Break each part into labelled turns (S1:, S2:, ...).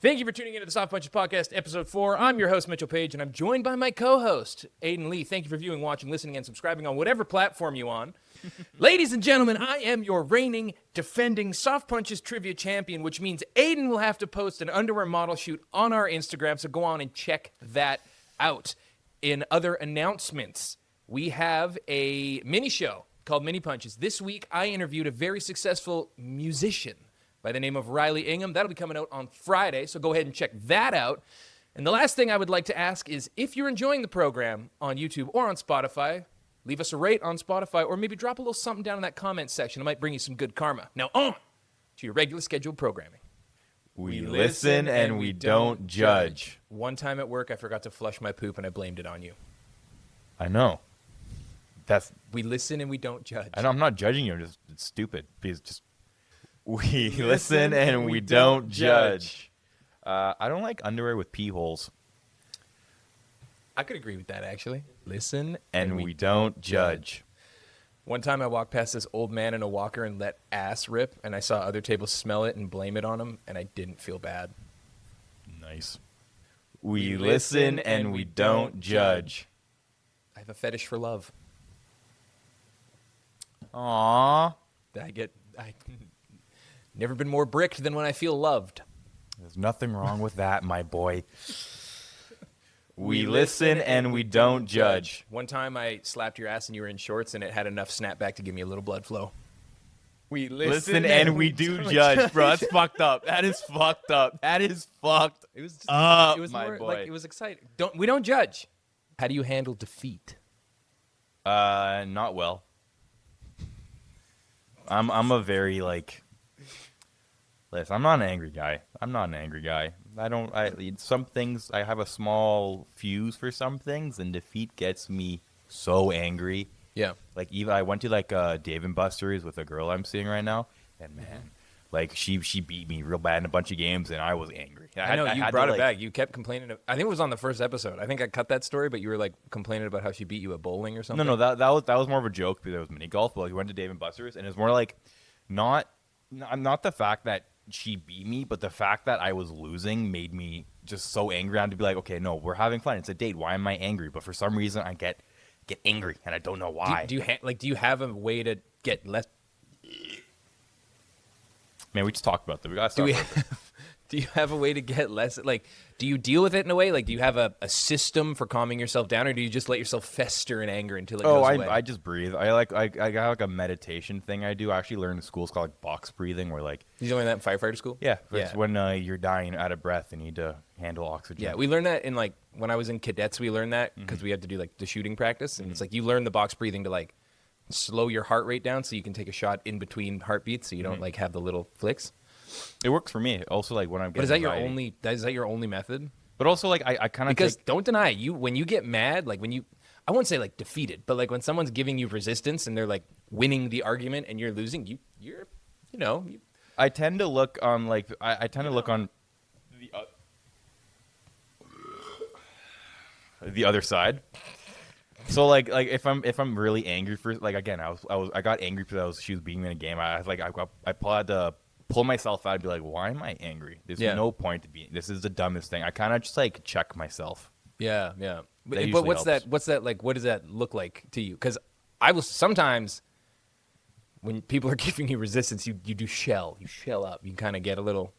S1: Thank you for tuning into the Soft Punches Podcast, Episode 4. I'm your host, Mitchell Page, and I'm joined by my co-host, Aiden Lee. Thank you for viewing, watching, listening, and subscribing on whatever platform you're on. Ladies and gentlemen, I am your reigning, defending Soft Punches Trivia Champion, which means Aiden will have to post an underwear model shoot on our Instagram, so go on and check that out. In other announcements, we have a mini show called Mini Punches. This week, I interviewed a very successful musician by the name of Riley Ingham. That'll be coming out on Friday, so go ahead and check that out. And the last thing I would like to ask is, if you're enjoying the program on YouTube or on Spotify, leave us a rate on Spotify, or maybe drop a little something down in that comment section. It might bring you some good karma. Now on to your regular scheduled programming.
S2: We listen and we don't judge.
S1: One time at work, I forgot to flush my poop, and I blamed it on you.
S2: I know.
S1: We listen and we don't judge.
S2: I know, I'm not judging you. It's stupid. Because we listen and we don't judge. I don't like underwear with pee holes.
S1: I could agree with that, actually. Listen
S2: And we don't judge.
S1: One time I walked past this old man in a walker and let ass rip, and I saw other tables smell it and blame it on him, and I didn't feel bad.
S2: Nice. We listen and we don't judge.
S1: I have a fetish for love.
S2: Aww.
S1: I never been more bricked than when I feel loved.
S2: There's nothing wrong with that, my boy. We listen and we don't judge.
S1: One time I slapped your ass and you were in shorts, and it had enough snapback to give me a little blood flow. We
S2: Listen and we do judge, bro. That's fucked up. That is fucked up. That is fucked.
S1: It was just,
S2: up,
S1: it was
S2: my
S1: more
S2: boy.
S1: like it was exciting. We don't judge. How do you handle defeat?
S2: Not well. I'm a very listen, I'm not an angry guy. Some things, I have a small fuse for some things, and defeat gets me so angry.
S1: Yeah.
S2: Like, even I went to Dave & Buster's with a girl I'm seeing right now, and man, she beat me real bad in a bunch of games, and I was angry.
S1: I know, you brought it back. You kept complaining. I think it was on the first episode. I think I cut that story, but you were complaining about how she beat you at bowling or something.
S2: No, that was more of a joke because it was mini golf. But we went to Dave & Buster's, and it was more not the fact that she beat me, but the fact that I was losing made me just so angry. I had to be like, okay, no, we're having fun. It's a date. Why am I angry? But for some reason, I get angry, and I don't know why.
S1: Do you have a way to get less?
S2: Man, we just talked about that. We got to talk about that.
S1: Do you have a way to get less? Do you deal with it in a way? Do you have a system for calming yourself down, or do you just let yourself fester in anger until it goes away?
S2: I just breathe. I got a meditation thing I do. I actually learned in school. It's called box breathing, where
S1: You learn that in firefighter school?
S2: Yeah. It's when you're dying out of breath and you need to handle oxygen.
S1: Yeah, we learned that in when I was in cadets. We learned that because we had to do the shooting practice, and it's you learn the box breathing to slow your heart rate down so you can take a shot in between heartbeats, so you don't have the little flicks.
S2: It works for me. Also, when I'm getting
S1: But is that
S2: anxiety.
S1: is that your only method?
S2: But also, I kind of
S1: because don't deny it, when you get mad, when you, I won't say defeated, but when someone's giving you resistance and they're winning the argument and you're losing, you're
S2: I tend to look on I tend to look on the other side. So if I'm really angry for again, I got angry because she was beating me in a game. I had to pull myself out and be like, why am I angry? There's no point to be. This is the dumbest thing. I kind of just check myself.
S1: Yeah.
S2: But
S1: what's that? What does that look like to you? Because I will sometimes, when people are giving you resistance, you shell up. You kind of get a little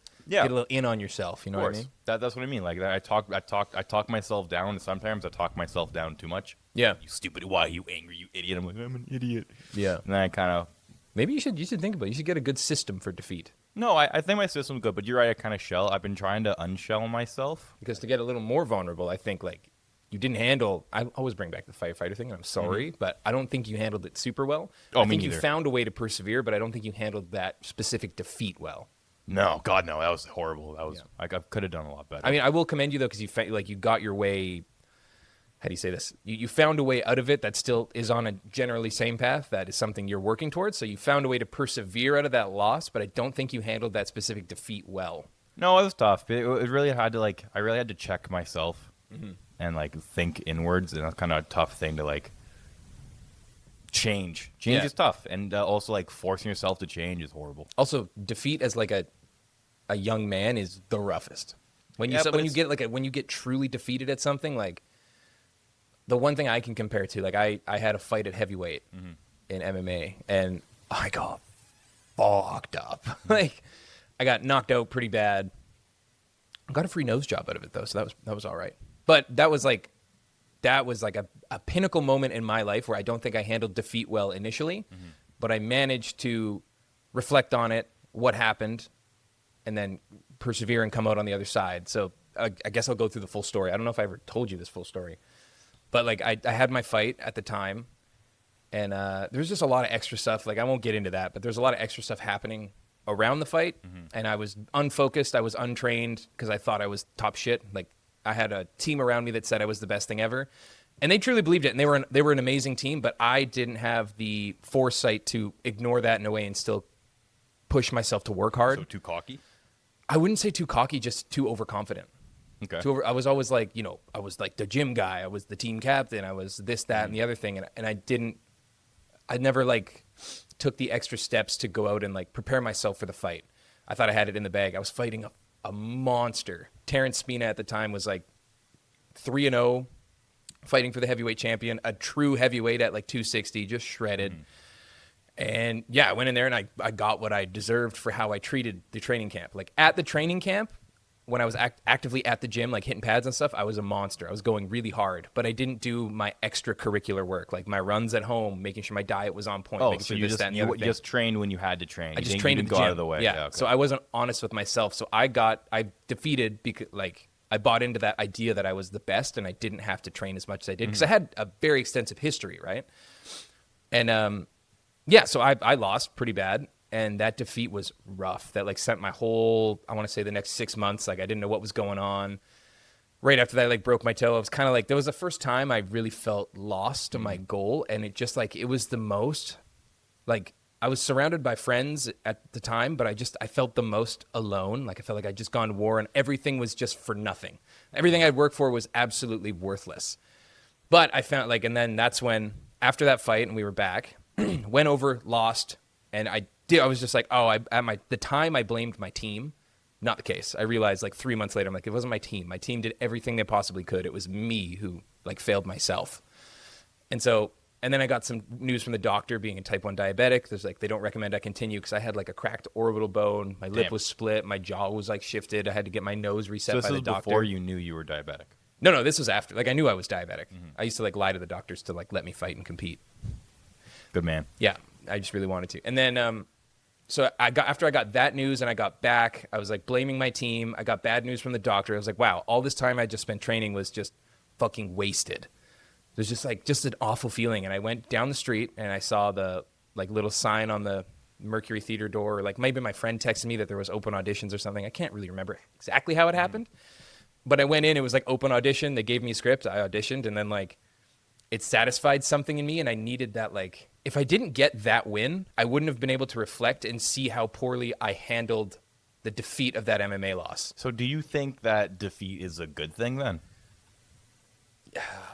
S1: in on yourself. You know what I mean?
S2: That's what I mean. I talk myself down. And sometimes I talk myself down too much.
S1: Yeah.
S2: You stupid. Why are you angry? You idiot. I'm I'm an idiot.
S1: Yeah.
S2: And then I kind of.
S1: Maybe you should think about it. You should get a good system for defeat.
S2: No, I think my system's good, but you're right. I kind of shell. I've been trying to unshell myself.
S1: Because to get a little more vulnerable, I think you didn't handle. I always bring back the firefighter thing, and I'm sorry, but I don't think you handled it super well.
S2: Oh,
S1: I
S2: me
S1: think
S2: neither.
S1: You found a way to persevere, but I don't think you handled that specific defeat well.
S2: No, God, no. That was horrible. That was I could have done a lot better.
S1: I mean, I will commend you though, because you got your way. How do you say this? You found a way out of it that still is on a generally same path. That is something you're working towards. So you found a way to persevere out of that loss, but I don't think you handled that specific defeat well.
S2: No, it was tough. It really had to I really had to check myself and think inwards, and that's kind of a tough thing to change. Change is tough, and also forcing yourself to change is horrible.
S1: Also, defeat as a young man is the roughest. When you
S2: Yeah,
S1: so
S2: but
S1: when you
S2: it's-
S1: get like when you get truly defeated at something, like the one thing I can compare to, like I had a fight at heavyweight in MMA, and I got fucked up. Like I got knocked out pretty bad. I got a free nose job out of it though, so that was all right. But that was like a pinnacle moment in my life where I don't think I handled defeat well initially, but I managed to reflect on it, what happened, and then persevere and come out on the other side. So I guess I'll go through the full story. I don't know if I ever told you this full story, but like I had my fight at the time, and there's just a lot of extra stuff. Like I won't get into that, but there's a lot of extra stuff happening around the fight, and I was unfocused. I was untrained because I thought I was top shit. Like I had a team around me that said I was the best thing ever, and they truly believed it. And they were an amazing team, but I didn't have the foresight to ignore that in a way and still push myself to work hard.
S2: So too cocky.
S1: I wouldn't say too cocky, just too overconfident.
S2: Okay.
S1: I was always like, I was like the gym guy. I was the team captain. I was this, that, and the other thing. And I never like took the extra steps to go out and like prepare myself for the fight. I thought I had it in the bag. I was fighting a monster. Terrence Spina at the time was like 3-0, fighting for the heavyweight champion, a true heavyweight at like 260, just shredded. And yeah, I went in there and I got what I deserved for how I treated the training camp. Like at the training camp, when I was actively at the gym, like hitting pads and stuff, I was a monster. I was going really hard, but I didn't do my extracurricular work, like my runs at home, making sure my diet was on point.
S2: Oh,
S1: making
S2: so
S1: sure
S2: you
S1: this, that, and the other thing.
S2: just trained when you had to train.
S1: I just trained
S2: you
S1: at
S2: didn't
S1: the
S2: go
S1: gym.
S2: out of the way.
S1: Yeah.
S2: Okay.
S1: So I wasn't honest with myself. So I defeated because like I bought into that idea that I was the best and I didn't have to train as much as I did because I had a very extensive history, right? And yeah, so I lost pretty bad, and that defeat was rough. That like sent my whole, I want to say the next 6 months, like I didn't know what was going on. Right after that, I like broke my toe. I was kind of like, that was the first time I really felt lost to my goal, and it just like, it was the most, like I was surrounded by friends at the time, but I felt the most alone. Like I felt like I'd just gone to war and everything was just for nothing. Everything I'd worked for was absolutely worthless. But I found like, and then that's when, after that fight and we were back, went over, lost, and I was just like, oh, the time I blamed my team. Not the case. I realized like 3 months later, I'm like, it wasn't my team. My team did everything they possibly could. It was me who like failed myself. And then I got some news from the doctor, being a type 1 diabetic. There's like, they don't recommend I continue because I had like a cracked orbital bone. My lip was split. My jaw was like shifted. I had to get my nose reset by the doctor.
S2: So this was before you knew you were diabetic?
S1: No, this was after. Like I knew I was diabetic. I used to like lie to the doctors to like let me fight and compete.
S2: Good man.
S1: Yeah, I just really wanted to. And then, so after I got that news and I got back, I was like blaming my team. I got bad news from the doctor. I was like, wow, all this time I just spent training was just fucking wasted. It was just like, just an awful feeling. And I went down the street and I saw the like little sign on the Mercury Theater door. Or like maybe my friend texted me that there was open auditions or something. I can't really remember exactly how it happened. But I went in, it was like open audition. They gave me a script. I auditioned, and then like it satisfied something in me, and I needed that. Like if I didn't get that win, I wouldn't have been able to reflect and see how poorly I handled the defeat of that MMA loss.
S2: So do you think that defeat is a good thing then?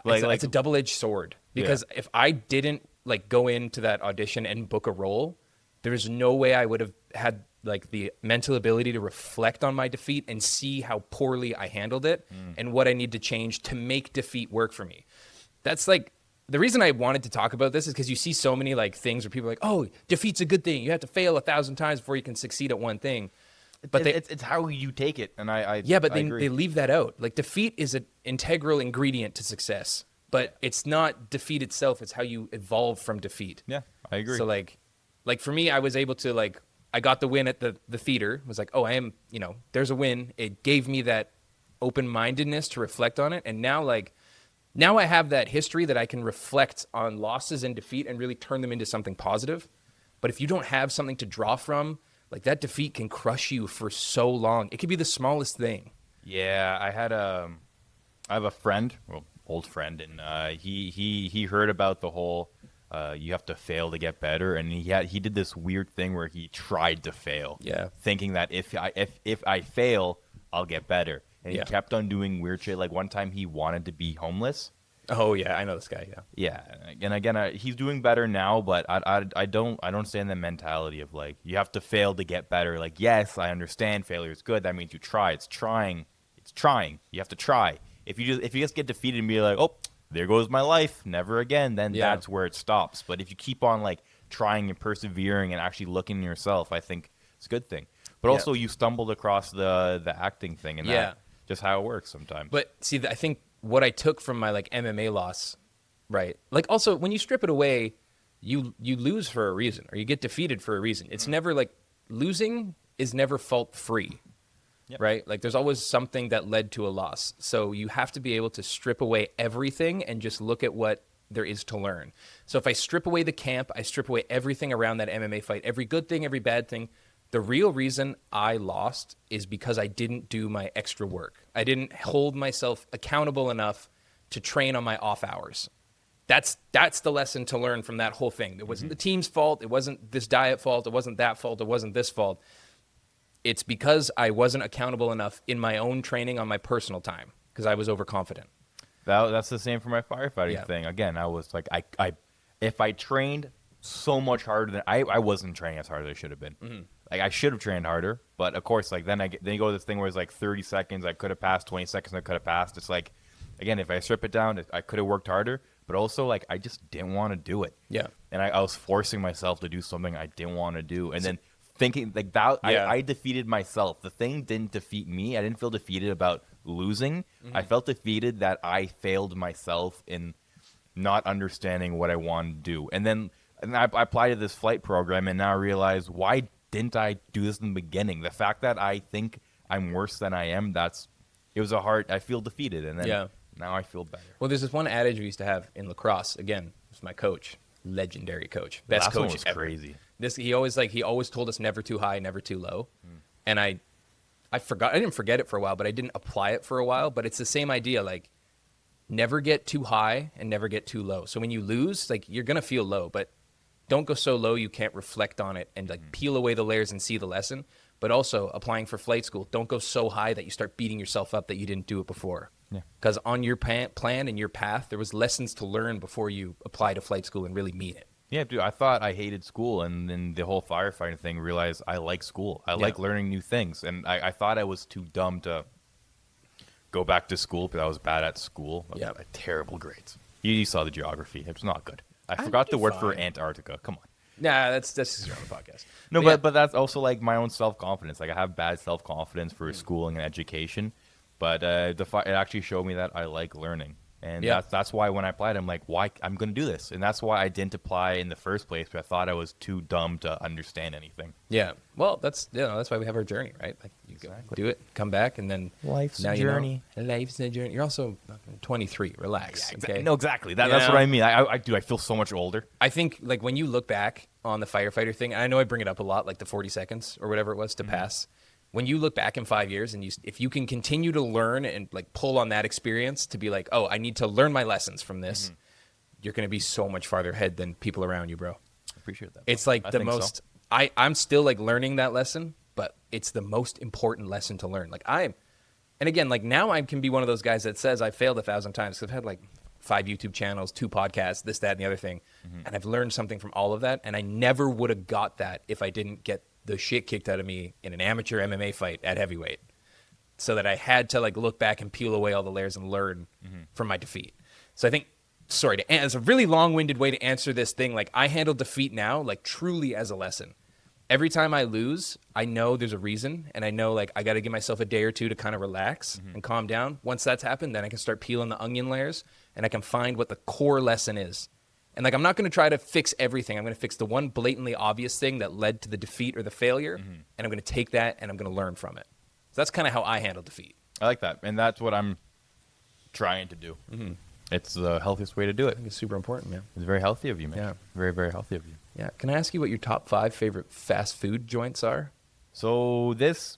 S1: It's a double-edged sword, because if I didn't like go into that audition and book a role, there's no way I would have had like the mental ability to reflect on my defeat and see how poorly I handled it and what I need to change to make defeat work for me. That's like the reason I wanted to talk about this is because you see so many like things where people are like, oh, defeat's a good thing. You have to fail 1,000 times before you can succeed at one thing. But
S2: it's how you take it, and I
S1: they leave that out. Like defeat is an integral ingredient to success, but it's not defeat itself. It's how you evolve from defeat.
S2: Yeah, I agree.
S1: So like for me, I was able to like, I got the win at the theater. It was like, oh, I am, there's a win. It gave me that open-mindedness to reflect on it. And now I have that history that I can reflect on losses and defeat and really turn them into something positive. But if you don't have something to draw from, like that defeat can crush you for so long. It could be the smallest thing.
S2: Yeah, I have a friend, well, old friend, and he heard about the whole you have to fail to get better, and he did this weird thing where he tried to fail, thinking that if I fail, I'll get better, and he kept on doing weird shit. Like one time, he wanted to be homeless.
S1: Oh yeah, I know this guy.
S2: Yeah, and again, he's doing better now, but I don't understand the mentality of like you have to fail to get better. Like yes, I understand failure is good. That means you try. It's trying. It's trying. You have to try. If you just get defeated and be like, oh, there goes my life, never again, then that's where it stops. But if you keep on like trying and persevering and actually looking at yourself, I think it's a good thing. But also you stumbled across the acting thing, and that just how it works sometimes.
S1: But see, I think what I took from my like MMA loss, right? Like also when you strip it away, you lose for a reason, or you get defeated for a reason. It's never like losing is never fault free. Yep. Right? Like there's always something that led to a loss. So you have to be able to strip away everything and just look at what there is to learn. So if I strip away the camp, I strip away everything around that MMA fight, every good thing, every bad thing. The real reason I lost is because I didn't do my extra work. I didn't hold myself accountable enough to train on my off hours. That's the lesson to learn from that whole thing. It wasn't the team's fault. It wasn't this diet fault. It wasn't that fault. It wasn't this fault. It's because I wasn't accountable enough in my own training on my personal time because I was overconfident.
S2: That's the same for my firefighting thing. Again, I was like, if I trained so much harder than I wasn't training as hard as I should have been. Mm-hmm. Like I should have trained harder, but of course, like then you go to this thing where it's like 30 seconds I could have passed, 20 seconds I could have passed. It's like, again, if I strip it down, I could have worked harder, but also like I just didn't want to do it.
S1: Yeah,
S2: and I was forcing myself to do something I didn't want to do, and then thinking like that, I defeated myself. The thing didn't defeat me. I didn't feel defeated about losing. Mm-hmm. I felt defeated that I failed myself in not understanding what I wanted to do. And then I applied to this flight program, and now I realize, why didn't I do this in the beginning? The fact that I think I'm worse than I am, it was I feel defeated, and then now I feel better.
S1: Well, there's this one adage we used to have in lacrosse. Again, it's my coach, legendary coach, best coach
S2: was
S1: ever.
S2: Crazy.
S1: He always told us never too high, never too low. And I didn't forget it for a while, but I didn't apply it for a while. But it's the same idea, like never get too high and never get too low. So when you lose, like you're gonna feel low, but don't go so low you can't reflect on it and like peel away the layers and see the lesson. But also applying for flight school, don't go so high that you start beating yourself up that you didn't do it before. Because on your plan and your path, there was lessons to learn before you apply to flight school and really mean it.
S2: Yeah, dude, I thought I hated school, and then the whole firefighting thing, realized I like school. I like learning new things, and I thought I was too dumb to go back to school because I was bad at school.
S1: Yeah,
S2: terrible grades. You saw the geography; it's not good. I forgot the word for Antarctica. Come on.
S1: Nah, that's just your own podcast.
S2: No, but that's also like my own self-confidence. Like I have bad self-confidence for schooling and education, but it actually showed me that I like learning. And that's why when I applied, I'm like, why I'm going to do this. And that's why I didn't apply in the first place, because I thought I was too dumb to understand anything.
S1: Yeah. Well, that's why we have our journey, right? Like you go do it, come back, and then
S2: life's a journey.
S1: Life's a journey. You're also 23. Relax.
S2: Yeah,
S1: okay?
S2: No, exactly. That's what I mean. I feel so much older.
S1: I think like when you look back on the firefighter thing, and I know I bring it up a lot, like the 40 seconds or whatever it was to pass. When you look back in 5 years and if you can continue to learn and like pull on that experience to be like, oh, I need to learn my lessons from this, you're going to be so much farther ahead than people around you, bro.
S2: I appreciate that.
S1: It's like I'm still like learning that lesson, but it's the most important lesson to learn. And again, like now I can be one of those guys that says I failed 1,000 times. I've had like 5 YouTube channels, 2 podcasts, this, that, and the other thing. And I've learned something from all of that. And I never would have got that if I didn't get the shit kicked out of me in an amateur MMA fight at heavyweight, so that I had to like look back and peel away all the layers and learn from my defeat. So I think, it's a really long-winded way to answer this thing. Like I handle defeat now, like truly as a lesson. Every time I lose, I know there's a reason, and I know like I got to give myself a day or two to kind of relax and calm down. Once that's happened, then I can start peeling the onion layers, and I can find what the core lesson is. And like, I'm not going to try to fix everything. I'm going to fix the one blatantly obvious thing that led to the defeat or the failure. And I'm going to take that and I'm going to learn from it. So that's kind of how I handle defeat.
S2: I like that. And that's what I'm trying to do. It's the healthiest way to do it.
S1: I think it's super important, man.
S2: It's very healthy of you, man.
S1: Yeah.
S2: Very, very healthy of you.
S1: Yeah. Can I ask you what your top 5 favorite fast food joints are?
S2: So this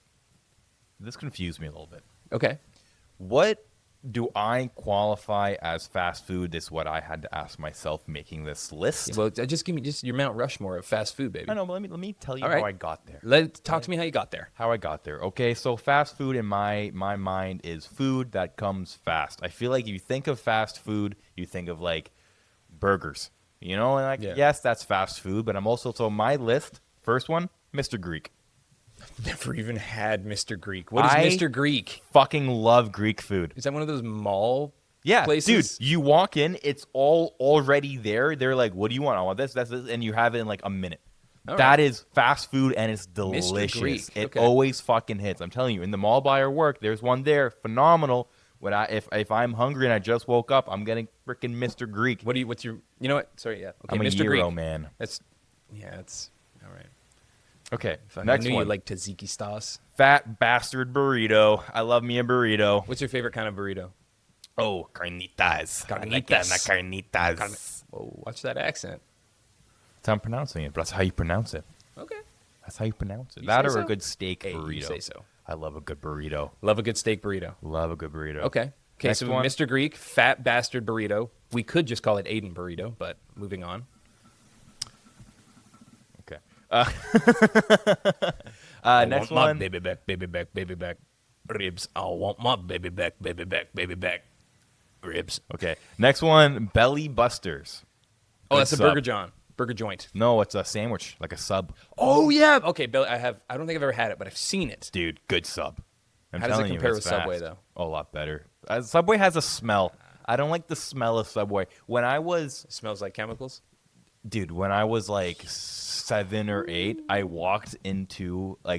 S2: confused me a little bit.
S1: Okay.
S2: What do I qualify as fast food? This is what I had to ask myself making this list.
S1: Well, just give me your Mount Rushmore of fast food, baby.
S2: I know, but let me tell you how I got there.
S1: Talk to me how you got there.
S2: How I got there. Okay, so fast food in my mind is food that comes fast. I feel like if you think of fast food, you think of like burgers. You know, and like yes, that's fast food, but I'm also, so my list, first one, Mr. Greek.
S1: Never even had Mr. Greek. What is Mr. Greek?
S2: Fucking love Greek food.
S1: Is that one of those mall
S2: Yeah,
S1: places?
S2: dude, you walk in, it's all already there. They're like, what do you want? I want this, that's this, and you have it in like a minute.
S1: All
S2: That
S1: right.
S2: is fast food, and it's delicious.
S1: Mr. Greek.
S2: It
S1: Okay.
S2: always fucking hits. I'm telling you, in the mall by our work, there's one there, phenomenal. If I'm hungry and I just woke up, I'm getting freaking Mr. Greek.
S1: What's your, you know what? Sorry, yeah. Okay,
S2: I'm a
S1: Mr.
S2: Euro
S1: Greek.
S2: man.
S1: That's all right.
S2: Okay,
S1: Fuck,
S2: next
S1: I knew
S2: one.
S1: you like tzatziki sauce.
S2: Fat bastard burrito. I love me a burrito.
S1: What's your favorite kind of burrito?
S2: Oh, carnitas. Carnitas.
S1: Whoa, watch that accent.
S2: That's how I'm pronouncing it, but that's how you pronounce it.
S1: Okay.
S2: That's how you pronounce it.
S1: You
S2: That
S1: say
S2: or
S1: so?
S2: a good steak
S1: Hey,
S2: burrito.
S1: you say so.
S2: I love a good burrito.
S1: Love a good steak burrito.
S2: Love a good burrito.
S1: Okay. Okay,
S2: Next
S1: so
S2: one.
S1: Mr. Greek, fat bastard burrito. We could just call it Aiden burrito, but moving on.
S2: Okay.
S1: I
S2: Next
S1: want
S2: one.
S1: my baby back, baby back, baby back ribs. I want my baby back, baby back, baby back ribs.
S2: Okay. Next one. Belly Busters.
S1: Oh,
S2: Good
S1: that's a
S2: sub.
S1: burger John. Burger joint.
S2: No, it's a sandwich, like a sub.
S1: Oh yeah. Okay, Bill, I don't think I've ever had it, but I've seen it.
S2: Dude, good sub. I'm
S1: How does it
S2: telling you,
S1: compare
S2: it's
S1: with Subway,
S2: fast.
S1: though?
S2: Oh, a lot better. Subway has a smell. I don't like the smell of Subway. When I was
S1: It smells like chemicals.
S2: Dude, when I was like 7 or 8, I walked into I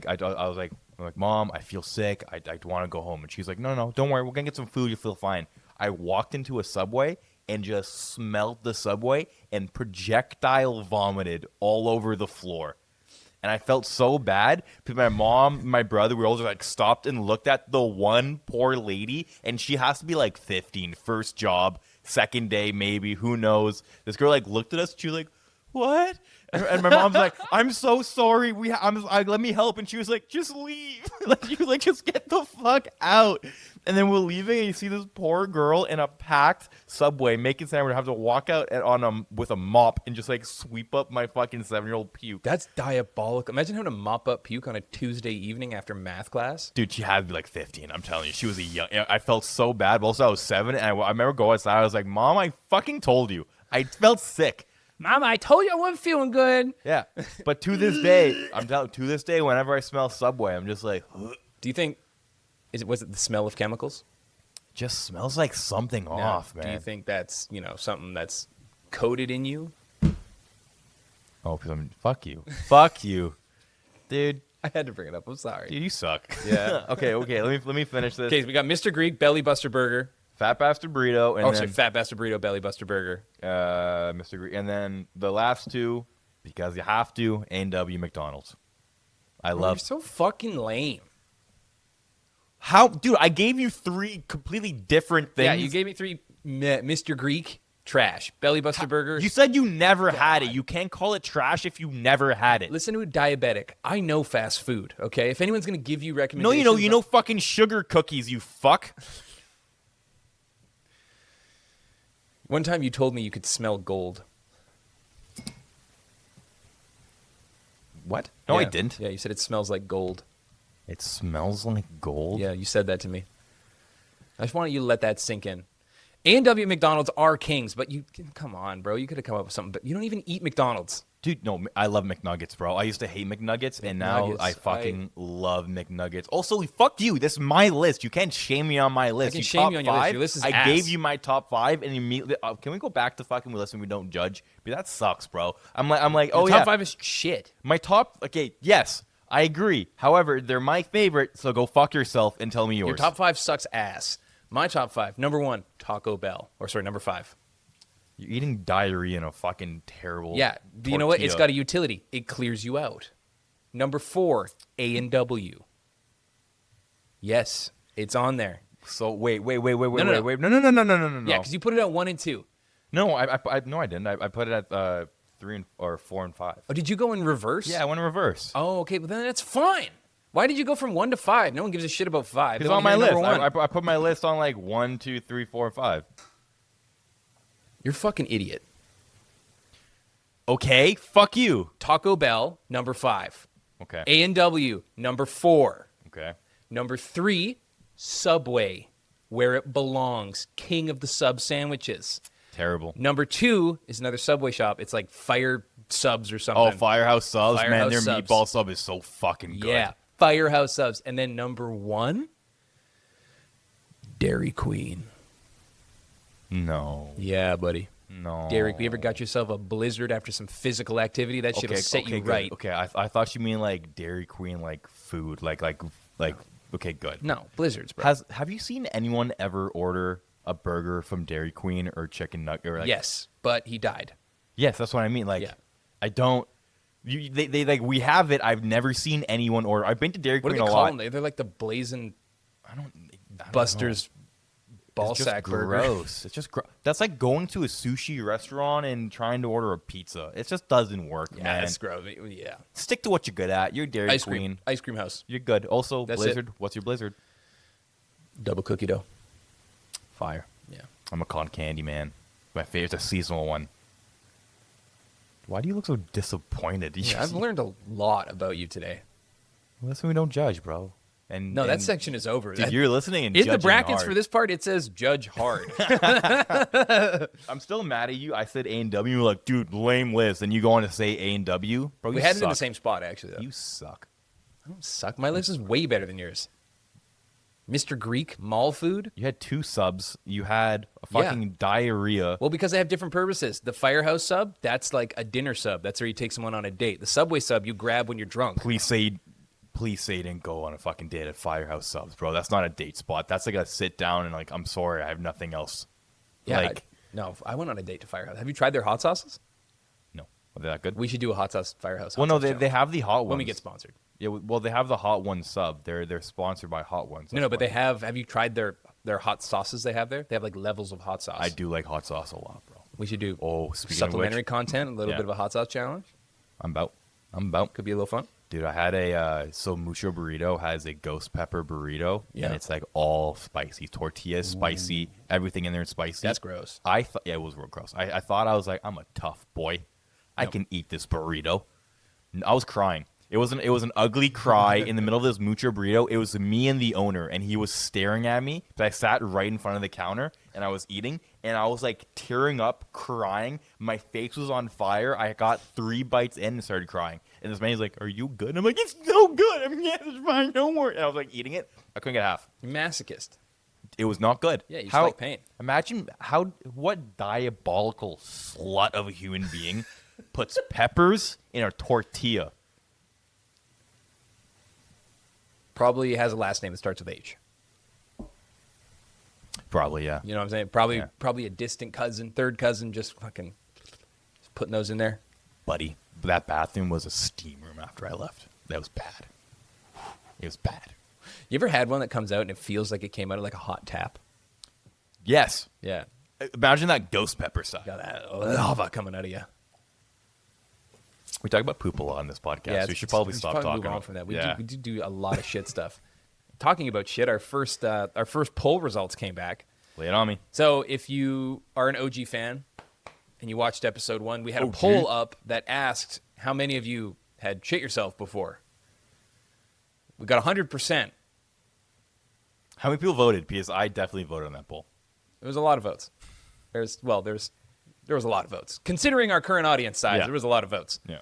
S2: was like, Mom, I feel sick. I want to go home. And she's like, no, don't worry. We're gonna get some food. You feel fine. I walked into a Subway and just smelled the Subway and projectile vomited all over the floor. And I felt so bad because my mom, my brother, we all just like stopped and looked at the one poor lady, and she has to be like 15, first job, second day maybe, who knows. This girl like looked at us, she was like, "What?" And my mom's like, "I'm so sorry. Let me help." And she was like, "Just leave." She was like, "Just get the fuck out." And then we're leaving, and you see this poor girl in a packed Subway making sandwich. I have to walk out with a mop and just like sweep up my fucking 7-year-old puke.
S1: That's diabolical. Imagine having to mop up puke on a Tuesday evening after math class.
S2: Dude, she had to be like 15. I'm telling you, she was a young. I felt so bad. But also, I was 7, and I remember going outside. I was like, "Mom, I fucking told you. I felt sick."
S1: Mom, I told you I wasn't feeling good.
S2: Yeah, but to this day, to this day, whenever I smell Subway, I'm just like, "Ugh."
S1: Do you think was it the smell of chemicals?
S2: Just smells like something off, man.
S1: Do you think that's, something that's coded in you?
S2: Oh, fuck you, fuck you, dude.
S1: I had to bring it up. I'm sorry.
S2: Dude, you suck.
S1: Yeah.
S2: Okay. Let me finish this.
S1: Okay, so we got Mr. Greek Belly Buster Burger.
S2: Fat Bastard Burrito, and
S1: Sorry,
S2: then
S1: Fat Bastard Burrito, Belly Buster Burger.
S2: Mr. Green, and then the last two, because you have to, A&W McDonald's. I
S1: You're
S2: love
S1: so fucking lame.
S2: how, dude. I gave you 3 completely different things.
S1: Yeah, you gave me 3 Mr. Greek trash. Belly Buster Burger.
S2: You said you never had it. You can't call it trash if you never had it.
S1: Listen to a diabetic. I know fast food, okay? If anyone's going to give you
S2: No,
S1: recommendations...
S2: you know fucking sugar cookies. You fuck.
S1: One time you told me you could smell gold.
S2: What? No, I
S1: Yeah.
S2: didn't.
S1: Yeah, you said it smells like gold.
S2: It smells like gold.
S1: Yeah, you said that to me. I just wanted you to let that sink in. A&W McDonald's are kings, but come on, bro. You could have come up with something, but you don't even eat McDonald's.
S2: Dude, no, I love McNuggets, bro. I used to hate McNuggets, and now
S1: McNuggets,
S2: I fucking love McNuggets. Also, fuck you. This is my list. You can't shame me on my list.
S1: can
S2: You
S1: shame
S2: top
S1: you on your list.
S2: 5,
S1: Your list is
S2: I
S1: ass.
S2: gave you my top 5, and immediately, can we go back to fucking we listen? We don't judge. But that sucks, bro. I'm like, oh
S1: Your
S2: yeah,
S1: top 5 is shit.
S2: my top. Okay, yes, I agree. However, they're my favorite, so go fuck yourself and tell me yours.
S1: Your top 5 sucks ass. My top 5, number 1, Taco Bell. Or sorry, number 5.
S2: You're eating diarrhea in a fucking terrible.
S1: Yeah, you know what? It's
S2: tortilla.
S1: got a utility. It clears you out. Number 4, A&W. Yes, it's on there.
S2: So wait.
S1: No.
S2: No.
S1: Yeah, because you put it at 1 and 2.
S2: No, I no, I didn't. I put it at 3 or 4 and 5.
S1: Oh, did you go in reverse?
S2: Yeah, I went in reverse.
S1: Oh, okay, but then that's fine. Why did you go from 1 to 5? No one gives a shit about 5.
S2: It's
S1: They
S2: on
S1: wanna
S2: my
S1: hear
S2: list.
S1: number 1.
S2: I put my list on like 1, 2, 3, 4, and 5.
S1: You're a fucking idiot.
S2: Okay, fuck you.
S1: Taco Bell, number 5.
S2: Okay.
S1: A&W, number 4.
S2: Okay.
S1: Number 3, Subway, where it belongs. King of the sub sandwiches.
S2: Terrible.
S1: Number 2 is another Subway shop. It's like Fire Subs or something.
S2: Oh, Firehouse subs, man.
S1: Firehouse
S2: Their
S1: subs.
S2: meatball sub is so fucking good.
S1: Yeah. Firehouse Subs. And then number 1, Dairy Queen.
S2: No.
S1: Yeah, buddy.
S2: No.
S1: Dairy Queen. You ever got yourself a blizzard after some physical activity? That shit'll set you
S2: good.
S1: right.
S2: Okay, I thought you mean like Dairy Queen, like food, like. Okay, good.
S1: No, blizzards, bro.
S2: Have you seen anyone ever order a burger from Dairy Queen or chicken nugget? Or like,
S1: yes, but he died.
S2: Yes, that's what I mean. Like,
S1: Yeah.
S2: I don't. They like we have it. I've never seen anyone order. I've been to Dairy
S1: What do
S2: Queen
S1: they
S2: a
S1: call
S2: lot.
S1: them? They're like the blazing
S2: I don't
S1: Buster's ball
S2: It's just
S1: sack burger.
S2: gross. It's just that's like going to a sushi restaurant and trying to order a pizza. It just doesn't work,
S1: Yeah,
S2: man.
S1: that's gross. Yeah.
S2: Stick to what you're good at. You're Dairy
S1: Ice
S2: Queen.
S1: cream. Ice cream house.
S2: You're good. Also,
S1: That's
S2: Blizzard. What's your Blizzard?
S1: Double cookie dough.
S2: Fire.
S1: Yeah.
S2: I'm a cotton candy man. My favorite's a seasonal one. Why do you look so disappointed?
S1: Yeah, I've learned a lot about you today.
S2: Well, that's when we don't judge, bro. And
S1: No, that
S2: and,
S1: section is over.
S2: dude, you're listening and
S1: In the
S2: judging
S1: brackets
S2: hard.
S1: for this part, it says judge hard.
S2: I'm still mad at you. I said A&W. You're like, dude, lame list. And you go on to say A&W. Bro,
S1: we
S2: you
S1: had it in the
S2: suck.
S1: same spot, actually. Though.
S2: You suck.
S1: I don't suck. My list is way better than yours. Mr. Greek, mall food.
S2: You had 2 subs. You had a fucking diarrhea.
S1: Well, because they have different purposes. The Firehouse sub, that's like a dinner sub. That's where you take someone on a date. The Subway sub, you grab when you're drunk.
S2: Please say you didn't go on a fucking date at Firehouse Subs, bro. That's not a date spot. That's like a sit down and like, I'm sorry, I have nothing else.
S1: Yeah,
S2: Like,
S1: no, I went on a date to Firehouse. Have you tried their hot sauces?
S2: no. Are they that good?
S1: We should do a hot sauce Firehouse.
S2: Well,
S1: hot
S2: no,
S1: sauce
S2: they
S1: challenge
S2: have the hot ones.
S1: when we get sponsored.
S2: Yeah, well, they have the hot one sub. They're sponsored by Hot Ones.
S1: No,
S2: That's
S1: but
S2: why.
S1: they have you tried their hot sauces they have there? They have like levels of hot sauce.
S2: I do like hot sauce a lot, bro.
S1: We should do
S2: Oh, speaking
S1: supplementary
S2: of which,
S1: content, a little
S2: Yeah.
S1: bit of a hot sauce challenge.
S2: I'm about.
S1: Could be a little fun.
S2: Dude, I had a so Mucho Burrito has a ghost pepper burrito,
S1: Yeah.
S2: and it's like all spicy, tortillas spicy, everything in there is spicy.
S1: That's gross.
S2: I thought it was real gross. I thought I was like, I'm a tough boy, I
S1: Yep.
S2: can eat this burrito. I was crying. It was an ugly cry in the middle of this Mucho Burrito. It was me and the owner, and he was staring at me. But I sat right in front of the counter, and I was eating, and I was like tearing up, crying. My face was on fire. I got 3 bites in and started crying. And this man is like, "Are you good?" I'm like, "It's so good. I'm yeah, it's fine. Don't worry." And I was like eating it. I couldn't get half.
S1: You're masochist.
S2: It was not good.
S1: Yeah, you just like pain.
S2: Imagine what diabolical slut of a human being puts peppers in a tortilla.
S1: Probably has a last name that starts with H.
S2: Probably, yeah.
S1: You know what I'm saying? Probably
S2: Yeah.
S1: probably a distant cousin, third cousin, just putting those in there.
S2: Buddy, that bathroom was a steam room after I left. That was bad. It was bad.
S1: You ever had one that comes out and it feels like it came out of like a hot tap?
S2: Yes.
S1: Yeah.
S2: Imagine that ghost pepper side.
S1: Got that lava coming out of you.
S2: We talk about poop a lot on this podcast.
S1: Yeah,
S2: so we should probably stop talking
S1: move on
S2: about
S1: from that.
S2: Yeah.
S1: We do a lot of shit stuff. Talking about shit, our first poll results came back.
S2: Lay it on me.
S1: So if you are an OG fan and you watched episode 1, we had a
S2: OG?
S1: poll up that asked how many of you had shit yourself before. We got 100%.
S2: How many people voted? Because I definitely voted on that poll.
S1: It was a lot of votes. There was a lot of votes. Considering our current audience size,
S2: Yeah.
S1: there was a lot of votes.
S2: Yeah.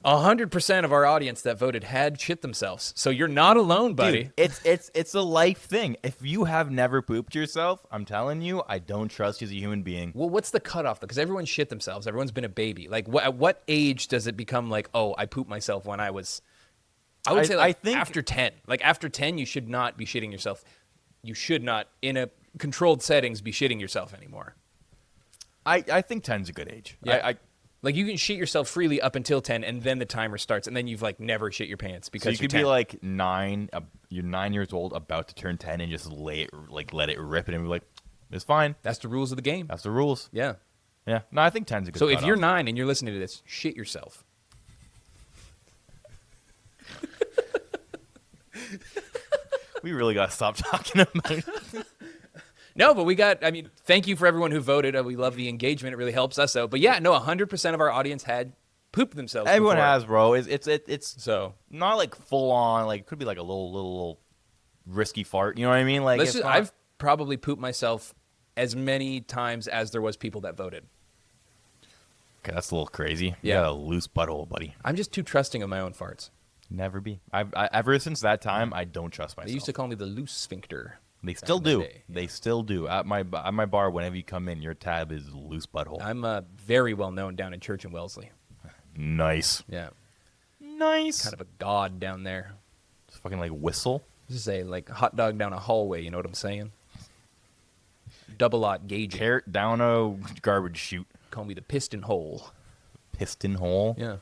S1: 100% of our audience that voted had shit themselves. So you're not alone, buddy.
S2: Dude, it's a life thing. If you have never pooped yourself, I'm telling you, I don't trust you as a human being.
S1: Well, what's the cutoff though? Because everyone shit themselves. Everyone's been a baby. Like, at what age does it become like, oh, I pooped myself when I was? I would say like
S2: I think
S1: after 10. Like after 10, you should not be shitting yourself. You should not, in a controlled settings, be shitting yourself anymore.
S2: I think 10's a good age.
S1: Yeah. Like you can shit yourself freely up until 10, and then the timer starts, and then you've like never shit your pants
S2: So
S1: because
S2: you could
S1: you're 10.
S2: be like 9, you're 9 years old, about to turn 10, and just let it rip, and be like, it's fine.
S1: That's the rules of the game.
S2: That's the rules.
S1: Yeah.
S2: Yeah. No, I think 10's a good.
S1: So if you're
S2: cutoff.
S1: 9 and you're listening to this, shit yourself.
S2: we really gotta stop talking about it.
S1: No, but thank you for everyone who voted. We love the engagement. It really helps us out. But yeah, no, 100% of our audience had pooped themselves.
S2: Everyone
S1: before.
S2: has, bro. It's
S1: So
S2: not like full on. Like it could be like a little risky fart. You know what I mean? Like
S1: I've probably pooped myself as many times as there was people that voted.
S2: Okay, that's a little crazy.
S1: Yeah.
S2: You got a loose butthole, buddy.
S1: I'm just too trusting of my own farts.
S2: Never be. Ever since that time, I don't trust myself.
S1: They used to call me the loose sphincter.
S2: They still
S1: in the
S2: do.
S1: day,
S2: They still do. At my bar, whenever you come in, your tab is loose butthole.
S1: I'm very well known down in Church and Wellesley.
S2: Nice.
S1: Yeah.
S2: Nice.
S1: Kind of a god down there.
S2: It's fucking like whistle.
S1: Just say like a hot dog down a hallway, you know what I'm saying? Double lot gauging.
S2: Carrot down a garbage chute.
S1: Call me the piston hole.
S2: Piston hole?
S1: Yeah.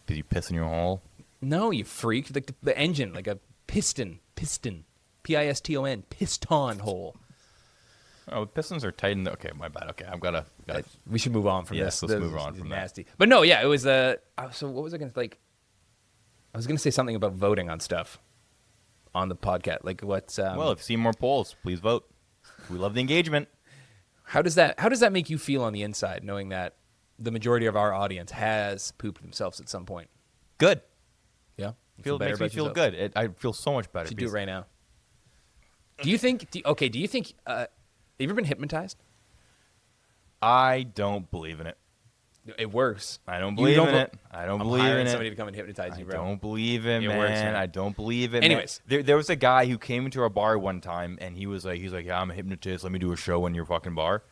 S2: Did you piss in your hole?
S1: No, you freak. Like the engine, like a piston. Piston. Piston. Piston hole.
S2: Oh, pistons are tight in the... Okay, my bad. Okay, I've got to...
S1: We should move on from
S2: Yes,
S1: this.
S2: let's move on from that.
S1: Nasty. But no, yeah, it was... so what was I going to... Like, I was going to say something about voting on stuff on the podcast. Like what's...
S2: Well, if you see more polls, please vote. We love the engagement.
S1: How does that make you feel on the inside, knowing that the majority of our audience has pooped themselves at some point?
S2: Good.
S1: Yeah?
S2: Makes me feel good. I feel so much better.
S1: You should do it right now. Do you think... have you ever been hypnotized?
S2: I don't believe in it.
S1: It works.
S2: I don't believe in it. I don't believe in it.
S1: Somebody to come and hypnotize you, bro.
S2: I don't believe it, man.
S1: Works, man.
S2: I don't believe it.
S1: Anyways.
S2: Man. There was a guy who came into our bar one time, and he's like, yeah, I'm a hypnotist. Let me do a show in your fucking bar.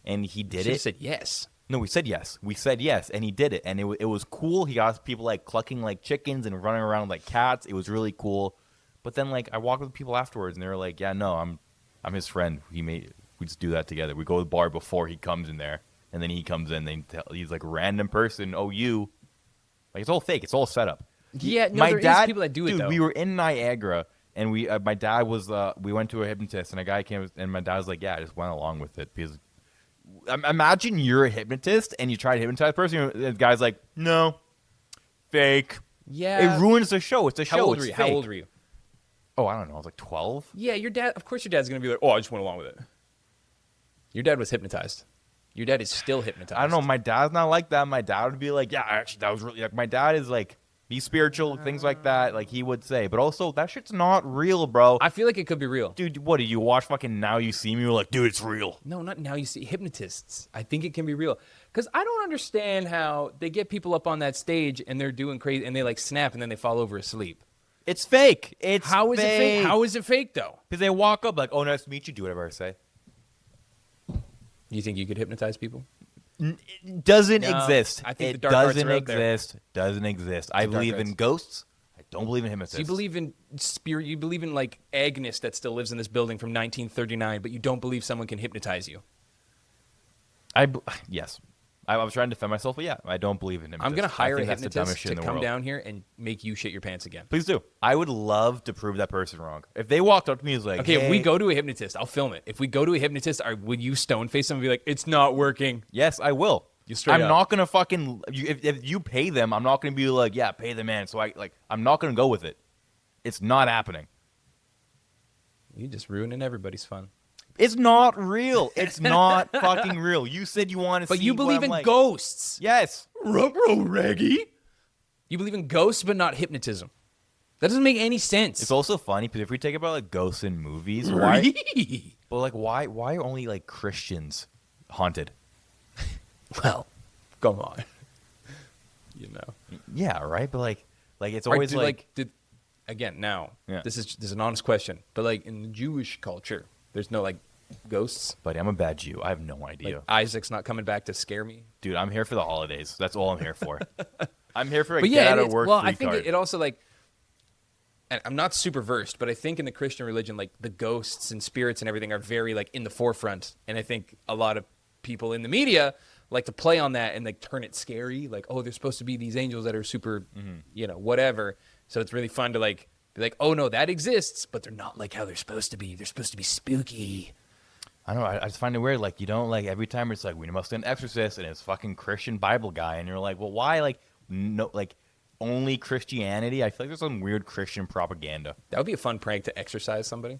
S2: And he did it.
S1: Said yes.
S2: No, we said yes. We said yes, and he did it. And it was cool. He got people, like, clucking like chickens and running around like cats. It was really cool. But then, like, I walked with people afterwards, and they were like, yeah, no, I'm his friend. We just do that together. We go to the bar before he comes in there. And then he comes in, he's like, random person, you. Like, it's all fake. It's all set up.
S1: Yeah, no, there is people that do it,
S2: dude,
S1: though.
S2: we were in Niagara, and my dad was, we went to a hypnotist, and a guy came, and my dad was like, yeah, I just went along with it. Because imagine you're a hypnotist, and you try to hypnotize a person, and the guy's like, no, fake.
S1: Yeah.
S2: It ruins the show. It's a show.
S1: How old were you?
S2: Oh, I don't know. I was like 12.
S1: Yeah, of course your dad's going to be like, oh, I just went along with it. Your dad was hypnotized. Your dad is still hypnotized.
S2: I don't know. My dad's not like that. My dad would be like, yeah, actually, that was really... Like, my dad is like, be spiritual, things like that. Like, he would say. But also, that shit's not real, bro.
S1: I feel like it could be real.
S2: Dude, what, did you watch fucking Now You See Me? You're like, dude, it's real.
S1: No, not Now You See. Hypnotists. I think it can be real. Because I don't understand how they get people up on that stage and they're doing crazy and they, like, snap and then they fall over asleep.
S2: It's fake.
S1: How is it fake? How is it fake, though?
S2: Because they walk up like, oh, nice to meet you. Do whatever I say.
S1: You think you could hypnotize people?
S2: It doesn't exist.
S1: I think
S2: it
S1: the dark arts
S2: doesn't
S1: are out there.
S2: exist. Doesn't exist. I believe in ghosts. I don't believe in hypnotists.
S1: So you believe in spirit? You believe in like Agnes that still lives in this building from 1939, but you don't believe someone can hypnotize you?
S2: Yes. I was trying to defend myself, but yeah, I don't believe in hypnotists.
S1: I'm gonna hire a
S2: that's the dumbest
S1: hypnotist
S2: shit
S1: to
S2: in the
S1: come
S2: world.
S1: down here and make you shit your pants again.
S2: Please do. I would love to prove that person wrong. If they walked up to me and was like,
S1: okay,
S2: hey,
S1: if we go to a hypnotist, I'll film it. If we go to a hypnotist, would you stone face them and be like, it's not working?
S2: yes, I will.
S1: I'm
S2: not gonna fucking if you pay them, I'm not gonna be like, yeah, pay the man. So I'm not gonna go with it. It's not happening.
S1: You're just ruining everybody's fun.
S2: It's not real. It's not fucking real. You said you want to see.
S1: But you believe in
S2: like.
S1: ghosts.
S2: Yes.
S1: Ruh-roh, Reggie. You believe in ghosts, but not hypnotism. That doesn't make any sense.
S2: It's also funny because if we take about like ghosts in movies, why? But like, why are only like Christians haunted?
S1: Well, come on. You know.
S2: Yeah, right. But like it's always
S1: again. Now,
S2: Yeah.
S1: this is an honest question, but like in the Jewish culture, there's no like ghosts.
S2: Buddy, I'm a bad Jew. I have no idea.
S1: Like Isaac's not coming back to scare me.
S2: Dude, I'm here for the holidays. That's all I'm here for. I'm here for a
S1: But
S2: get
S1: yeah,
S2: out of work
S1: well,
S2: free
S1: I think
S2: card.
S1: it also like. And I'm not super versed, but I think in the Christian religion, like the ghosts and spirits and everything are very like in the forefront. And I think a lot of people in the media like to play on that and like turn it scary. Like, oh, there's supposed to be these angels that are super, whatever. So it's really fun to like be like, oh no, that exists, but they're not like how they're supposed to be. They're supposed to be spooky.
S2: I don't know. I just find it weird. Like, you don't like every time it's like, we must do an exorcist and it's fucking Christian Bible guy. And you're like, well, why? Like, no, like only Christianity? I feel like there's some weird Christian propaganda.
S1: That would be a fun prank to exorcise somebody.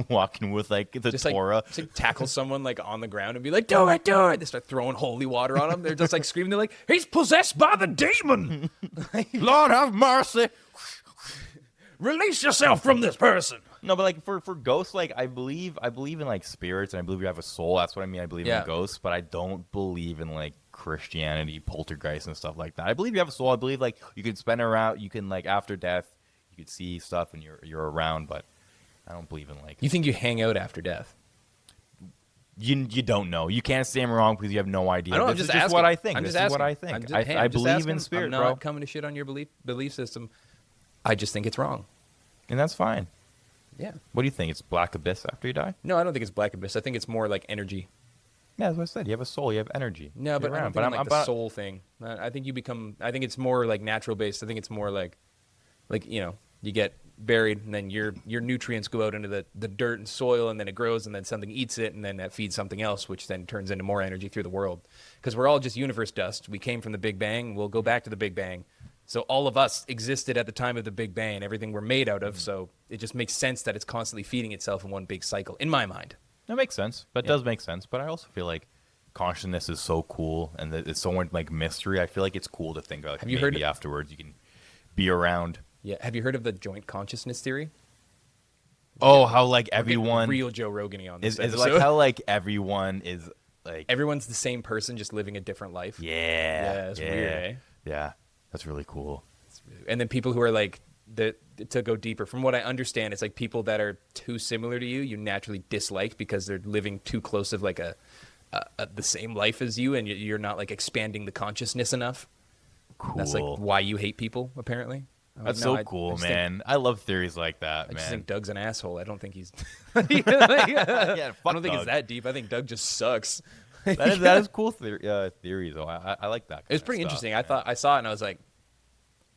S2: Walking with like the Torah.
S1: Like, just like tackle someone like on the ground and be like, do it, do it. They start throwing holy water on them. They're just like screaming. They're like, he's possessed by the demon.
S2: Lord have mercy.
S1: Release yourself from this person.
S2: No, but like for ghosts, like I believe in like spirits and I believe we have a soul. That's what I mean. I believe in ghosts, but I don't believe in like Christianity, poltergeist and stuff like that. I believe you have a soul. I believe like you can spend around, you can like after death, you could see stuff and you're around, but I don't believe in like.
S1: You think you hang out after death?
S2: You don't know. You can't say I'm wrong because you have no idea.
S1: I know.
S2: This is just what I think. This is what I think. I believe
S1: asking.
S2: in spirit,
S1: I'm not
S2: bro,
S1: coming to shit on your belief system. I just think it's wrong.
S2: and that's fine.
S1: Yeah.
S2: What do you think? It's black abyss after you die?
S1: No, I don't think it's black abyss. I think it's more like energy.
S2: Yeah, that's what I said. You have a soul. You have energy.
S1: No, but
S2: You're
S1: I
S2: around.
S1: don't think like the soul thing. I think you become. I think it's more like natural based. I think it's more like you get buried and then your nutrients go out into the dirt and soil and then it grows and then something eats it and then that feeds something else, which then turns into more energy through the world. Because we're all just universe dust. We came from the Big Bang. We'll go back to the Big Bang. So all of us existed at the time of the Big Bang. Everything we're made out of. So it just makes sense that it's constantly feeding itself in one big cycle, in my mind.
S2: That makes sense. That does make sense. But I also feel like consciousness is so cool and that it's so much like mystery. I feel like it's cool to think like
S1: Have you
S2: maybe
S1: heard
S2: afterwards you can be around.
S1: Yeah. Have you heard of the joint consciousness theory?
S2: Oh, how like everyone
S1: Real Joe Rogan-y on this
S2: is
S1: episode.
S2: like how like everyone is like
S1: Everyone's the same person, just living a different life.
S2: yeah,
S1: it's weird, eh?
S2: Yeah, that's really cool.
S1: And then people who are like to go deeper. From what I understand, it's like people that are too similar to you, you naturally dislike because they're living too close of like the same life as you, and you're not like expanding the consciousness enough.
S2: Cool.
S1: That's like why you hate people, apparently. I'm
S2: That's
S1: like, no,
S2: so cool, man. I love theories like that,
S1: I
S2: man.
S1: just think Doug's an asshole. I don't think he's.
S2: Yeah,
S1: I
S2: fuck
S1: don't think
S2: Doug.
S1: it's that deep. I think Doug just sucks.
S2: That is cool theory though. I like that.
S1: It was pretty interesting. I saw it and I was like,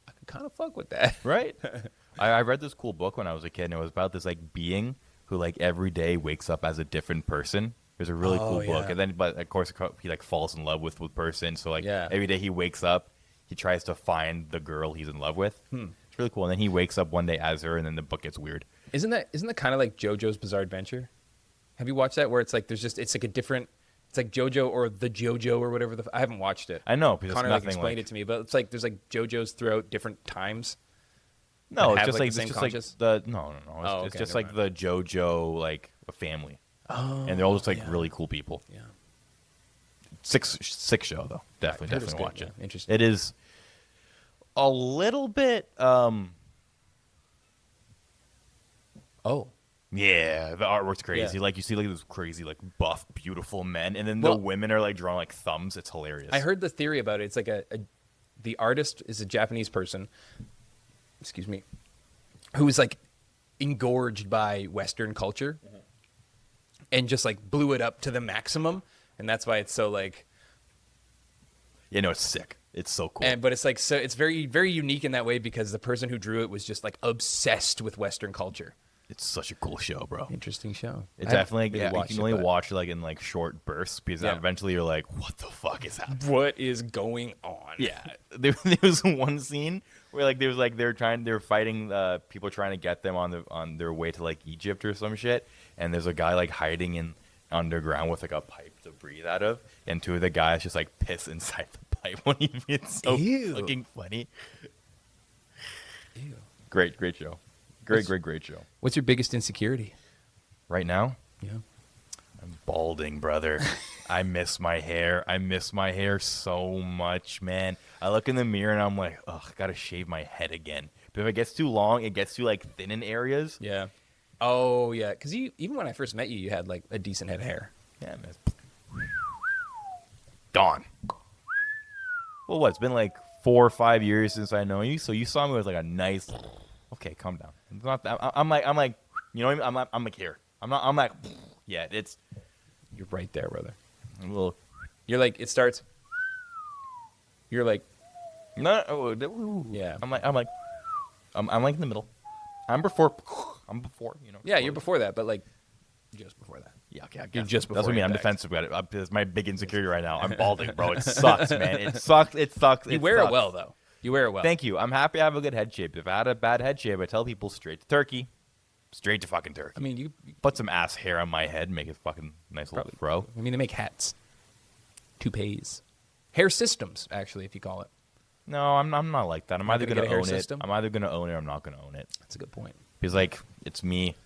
S1: I can kind of fuck with that.
S2: Right? I read this cool book when I was a kid, and it was about this like being who like every day wakes up as a different person. It was a really cool book, and then but of course he like falls in love with person. So like every day he wakes up, he tries to find the girl he's in love with. It's really cool, and then he wakes up one day as her, and then the book gets weird.
S1: Isn't that kind of like JoJo's Bizarre Adventure? Have you watched that? Where it's like it's like a different. It's like JoJo or the JoJo or whatever. I haven't watched it.
S2: I know because
S1: Connor
S2: it's
S1: like
S2: nothing
S1: explained it to me, but it's like there's like JoJos throughout different times.
S2: No, it's
S1: have,
S2: just
S1: like,
S2: like
S1: the same
S2: it's just
S1: conscious?
S2: like the no.
S1: Oh,
S2: It's
S1: okay,
S2: just
S1: never
S2: like the JoJo like a family, and they're all just like really cool people.
S1: Yeah.
S2: Six show though.
S1: I've heard it's
S2: Definitely
S1: good,
S2: watch
S1: yeah.
S2: it.
S1: Interesting.
S2: It is a little bit.
S1: Oh.
S2: Yeah, the artwork's crazy.
S1: Yeah.
S2: Like you see like those crazy like buff beautiful men, and then the women are like drawing like thumbs. It's hilarious.
S1: I heard the theory about it. It's like the artist is a Japanese person. Excuse me. Who is like engorged by Western culture, and just like blew it up to the maximum, and that's why it's so like.
S2: Yeah, no, it's sick. It's so cool.
S1: But it's like it's very very unique in that way because the person who drew it was just like obsessed with Western culture.
S2: It's such a cool show, bro.
S1: Interesting show.
S2: It definitely,
S1: really
S2: you can only watch it like in like short bursts because eventually you're like, what the fuck is happening?
S1: What is going on?
S2: Yeah, there was one scene where like they're fighting people trying to get them on their way to like Egypt or some shit, and there's a guy like hiding in underground with like a pipe to breathe out of, and two of the guys just like piss inside the pipe when it's so fucking funny.
S1: Ew.
S2: Great show. Great show.
S1: What's your biggest insecurity?
S2: Right now,
S1: Yeah.
S2: I'm balding, brother. I miss my hair. I miss my hair so much, man. I look in the mirror and I'm like, ugh, I gotta shave my head again. But if it gets too long, it gets too like thin in areas.
S1: Yeah. Oh yeah, because even when I first met you, you had like a decent head of hair.
S2: Yeah, man. Gone. Well, what? It's been like 4 or 5 years since I know you, so you saw me with like a nice. Okay, calm down. It's not that. I'm like, you know what I mean? I'm like here. I'm like, yeah. It's.
S1: You're right there, brother.
S2: A little.
S1: You're like it starts. You're like
S2: No.
S1: yeah.
S2: I'm like in the middle. I'm before. You know.
S1: Yeah, you're before that, but like just before that.
S2: Yeah, okay.
S1: You're just before.
S2: That's what I mean. I'm
S1: impact.
S2: defensive about it. It's my big insecurity right now. I'm balding, bro. It sucks, man. It sucks. It sucks.
S1: You wear it well though. You wear it well.
S2: Thank you. I'm happy I have a good head shape. If I had a bad head shape, I tell people straight to turkey. Straight to fucking turkey.
S1: I mean, you
S2: Put some ass hair on my head, make it fucking nice little fro.
S1: I mean, they make hats, toupees, hair systems. Actually, if you call it.
S2: No, I'm not like that. I'm
S1: Not
S2: either
S1: gonna
S2: gonna
S1: get a hair
S2: own it.
S1: system?
S2: I'm either gonna own it or I'm not gonna own it.
S1: That's a good point.
S2: Because like it's me.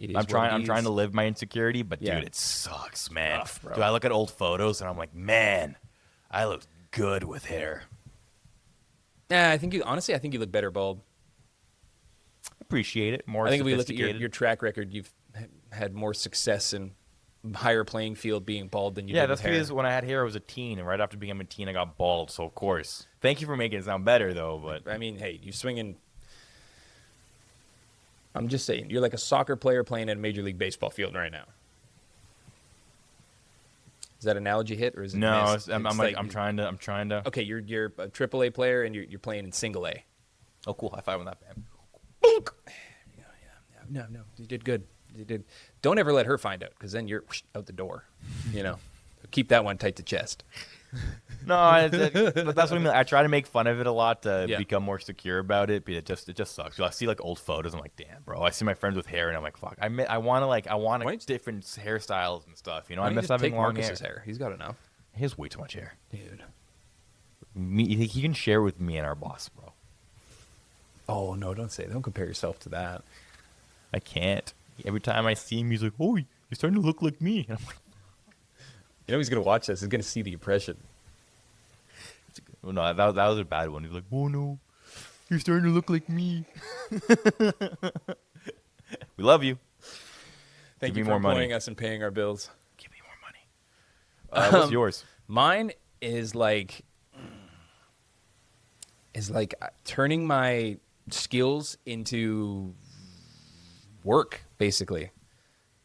S1: It is
S2: I'm
S1: what it
S2: trying
S1: is.
S2: to live my insecurity, but
S1: Yeah.
S2: dude, it sucks, man.
S1: Rough, bro.
S2: Dude, I look at old photos and I'm like, man, I look good with hair.
S1: Nah, I think you look better bald.
S2: Appreciate it. More
S1: I think if we look at
S2: sophisticated.
S1: your track record, you've had more success and higher playing field being bald than you
S2: Yeah,
S1: did
S2: that's
S1: with hair.
S2: because when I had hair, I was a teen, and right after becoming a teen, I got bald. So of course, thank you for making it sound better, though. But
S1: I mean, hey, you swinging. I'm just saying, you're like a soccer player playing at a Major League Baseball field right now. Is that analogy hit or is it
S2: no,
S1: missed?
S2: I'm trying to.
S1: Okay, you're a AAA player and you're playing in single A.
S2: Oh, cool! High five on that, man.
S1: No, you did good. You did. Don't ever let her find out because then you're out the door. You know, keep that one tight to chest.
S2: No, but that's what I mean. I try to make fun of it a lot to
S1: Yeah.
S2: become more secure about it, but it just sucks. I see like old photos. I'm like, damn, bro. I see my friends with hair, and I'm like, fuck. I want different hairstyles and stuff. You know,
S1: Why
S2: I
S1: don't you
S2: miss
S1: just
S2: having
S1: take
S2: long
S1: Marcus's
S2: hair.
S1: hair. He's got enough,
S2: He has way too much hair.
S1: dude.
S2: He can share with me and our boss, bro.
S1: Oh no, don't say. Don't compare yourself to that.
S2: I can't. Every time I see him, he's like, "Oh, you're starting to look like me." And I'm like,
S1: You know he's gonna watch this. He's gonna see the impression.
S2: well, no, that was a bad one. He's like, "Oh no, you're starting to look like me." We love you.
S1: Thank
S2: Give
S1: you
S2: me
S1: for
S2: more money.
S1: employing us and paying our bills.
S2: Give me more money. What's yours?
S1: Mine is like turning my skills into work, basically.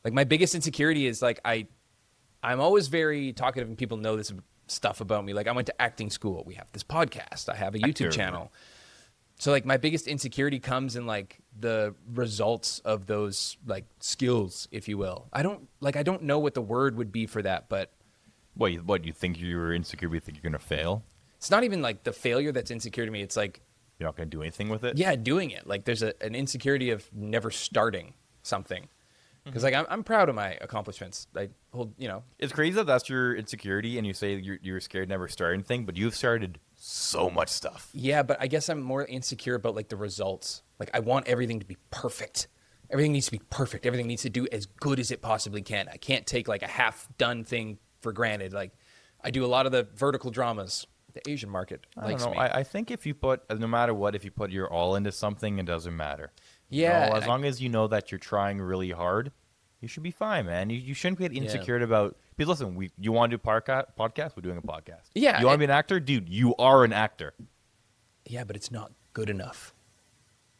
S1: Like my biggest insecurity is like I'm always very talkative and people know this stuff about me. Like I went to acting school. We have this podcast. I have a YouTube
S2: Actor.
S1: channel. So like my biggest insecurity comes in like the results of those like skills, if you will. I don't know what the word would be for that, but
S2: What you think you're insecure? You think you're gonna fail?
S1: it's not even like the failure that's insecure to me. It's like,
S2: You're not gonna do anything with it?
S1: yeah, doing it. Like there's an insecurity of never starting something. Because like I'm proud of my accomplishments. I hold, you know,
S2: It's crazy that that's your insecurity, and you say you're scared never start anything, but you've started so much stuff.
S1: yeah, but I guess I'm more insecure about like the results. Like I want everything to be perfect. Everything needs to be perfect. Everything needs to do as good as it possibly can. I can't take like a half done thing for granted. Like I do a lot of the vertical dramas. The Asian market
S2: I
S1: likes
S2: don't know.
S1: me.
S2: I think if you put, no matter what, if you put your all into something, it doesn't matter.
S1: Yeah,
S2: You know,
S1: and
S2: as long as you know that you're trying really hard, you should be fine, man. You shouldn't get insecure about. Because listen, you want to do podcast? We're doing a podcast.
S1: Yeah,
S2: You want to be an actor, dude? You are an actor.
S1: Yeah, but it's not good enough.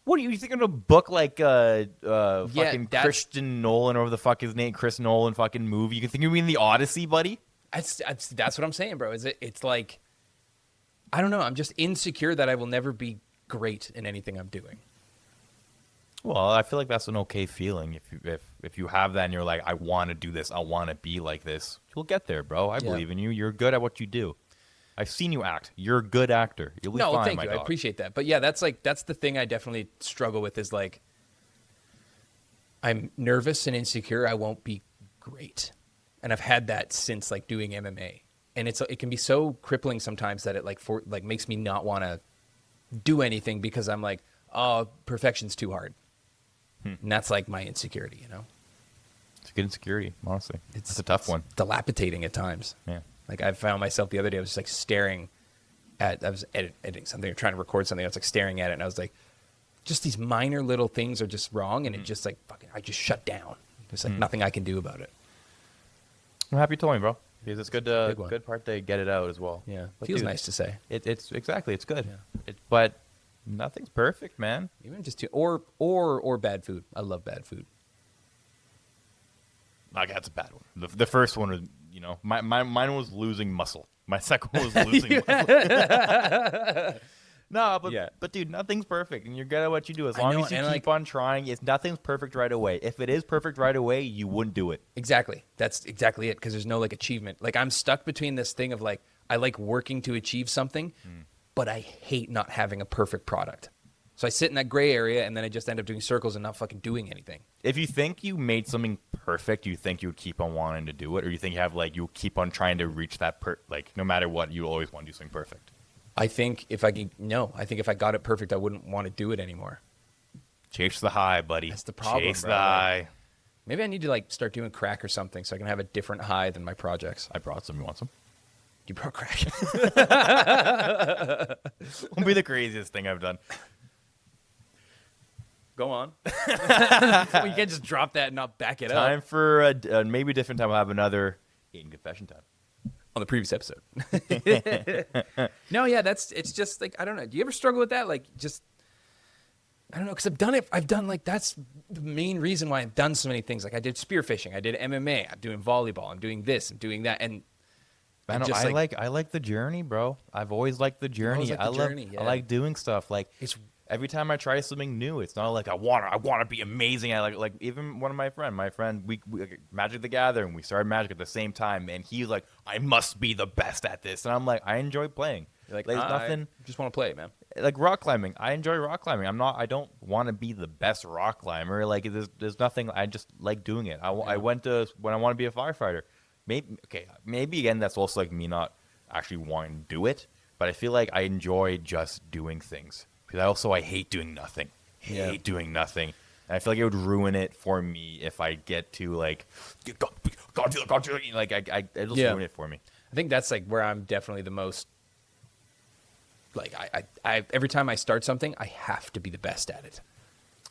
S2: What are you think gonna book like fucking
S1: that's-
S2: Christian Nolan or the fuck his name, Chris Nolan fucking movie? You think you're in the Odyssey, buddy?
S1: That's what I'm saying, bro. It's like, I don't know. I'm just insecure that I will never be great in anything I'm doing.
S2: Well, I feel like that's an okay feeling. If you have that and you're like, I want to do this, I want to be like this, you'll get there, bro. I believe in you. You're good at what you do. I've seen you act. You're a good actor. You'll be
S1: No,
S2: fine,
S1: thank
S2: my
S1: you.
S2: dog.
S1: I appreciate that. But yeah, that's the thing I definitely struggle with is like, I'm nervous and insecure. I won't be great. And I've had that since like doing MMA. And it can be so crippling sometimes that it makes me not want to do anything because I'm like, oh, perfection's too hard. And that's like my insecurity, you know?
S2: It's a good insecurity, honestly. It's a tough one.
S1: Dilapidating at times.
S2: Yeah.
S1: Like I found myself the other day, I was just like staring at, I was editing something or trying to record something. I was like staring at it and I was like, just these minor little things are just wrong. And it just like, fucking, I just shut down. There's like nothing I can do about it.
S2: I'm happy you told me, bro. Because it's good
S1: Big one.
S2: good part to get it out as well.
S1: Yeah.
S2: But
S1: Feels
S2: dude,
S1: nice to say.
S2: It's exactly. It's good.
S1: Yeah.
S2: But nothing's perfect, man.
S1: Even just or bad food. I love bad food.
S2: Like that's a bad one. The first one was, you know, mine was losing muscle. My second one was losing muscle. No, but dude, nothing's perfect, and you're good at what you do. As
S1: I
S2: long
S1: know,
S2: as you
S1: and,
S2: keep on trying, nothing's perfect right away. If it is perfect right away, you wouldn't do it.
S1: Exactly. That's exactly it. Because there's no like achievement. Like I'm stuck between this thing of like, I like working to achieve something, but I hate not having a perfect product. So I sit in that gray area and then I just end up doing circles and not fucking doing anything.
S2: If you think you made something perfect, you think you would keep on wanting to do it, or you think you have like you keep on trying to reach that like no matter what, you always want to do something perfect.
S1: I think if I got it perfect, I wouldn't want to do it anymore.
S2: Chase the high, buddy.
S1: That's the problem,
S2: Chase
S1: bro.
S2: the
S1: Like-
S2: high.
S1: Maybe I need to like start doing crack or something so I can have a different high than my projects.
S2: I brought some. You want some?
S1: You broke crack.
S2: Won't be the craziest thing I've done.
S1: Go on. Well, you can't just drop that and not back it
S2: Time
S1: up.
S2: for maybe a different time. We'll have another Aiden confession time.
S1: On the previous episode. No, yeah, it's just like, I don't know. Do you ever struggle with that? Like, just, I don't know, because I've done it. I've done, like, that's the main reason why I've done so many things. Like, I did spearfishing. I did MMA. I'm doing volleyball. I'm doing this. I'm doing that. And
S2: I like the journey, bro. I've always liked the journey.
S1: liked the journey, yeah.
S2: I like doing stuff. Like,
S1: it's
S2: every time I try something new, it's not like I want to be amazing. I like even one of my friend, we Magic the Gathering, we started Magic at the same time, and he's like, I must be the best at this, and I'm like, I enjoy playing.
S1: like,
S2: There's nothing.
S1: I just want to play, man.
S2: Like rock climbing, I enjoy rock climbing. I don't want to be the best rock climber. Like there's nothing. I just like doing it. I went to when I want to be a firefighter. Maybe again that's also like me not actually wanting to do it, but I feel like I enjoy just doing things. Because I hate doing nothing. Doing nothing. And I feel like it would ruin it for me if I get to like, God do it. Like it'll ruin it for me.
S1: I think that's like where I'm definitely the most, like, I every time I start something, I have to be the best at it.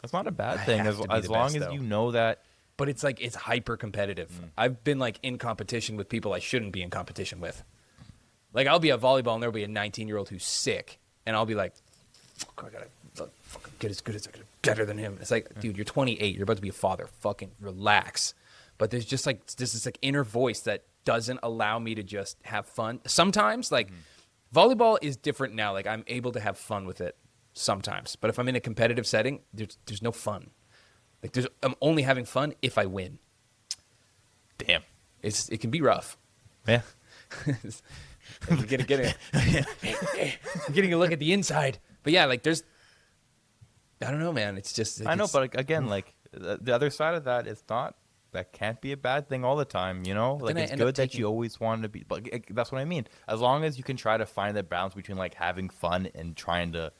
S2: That's not a bad thing as long as you know that.
S1: But it's like, it's hyper competitive. I've been like in competition with people I shouldn't be in competition with. Like, I'll be at volleyball and there'll be a 19-year-old who's sick, and I'll be like, fuck, I gotta fucking get as good as I can, better than him. It's like, dude, you're 28. You're about to be a father. Fucking relax. But there's just like this like inner voice that doesn't allow me to just have fun. Sometimes, like, volleyball is different now. Like, I'm able to have fun with it sometimes. But if I'm in a competitive setting, there's no fun. Like, I'm only having fun if I win.
S2: Damn.
S1: It can be rough.
S2: Yeah.
S1: You're getting a look at the inside. But yeah, like, I don't know, man. It's just.
S2: I know, but again, like, the other side of that is that can't be a bad thing all the time, you know? Like, it's good that you always want to be, but that's what I mean. As long as you can try to find that balance between, like, having fun and trying to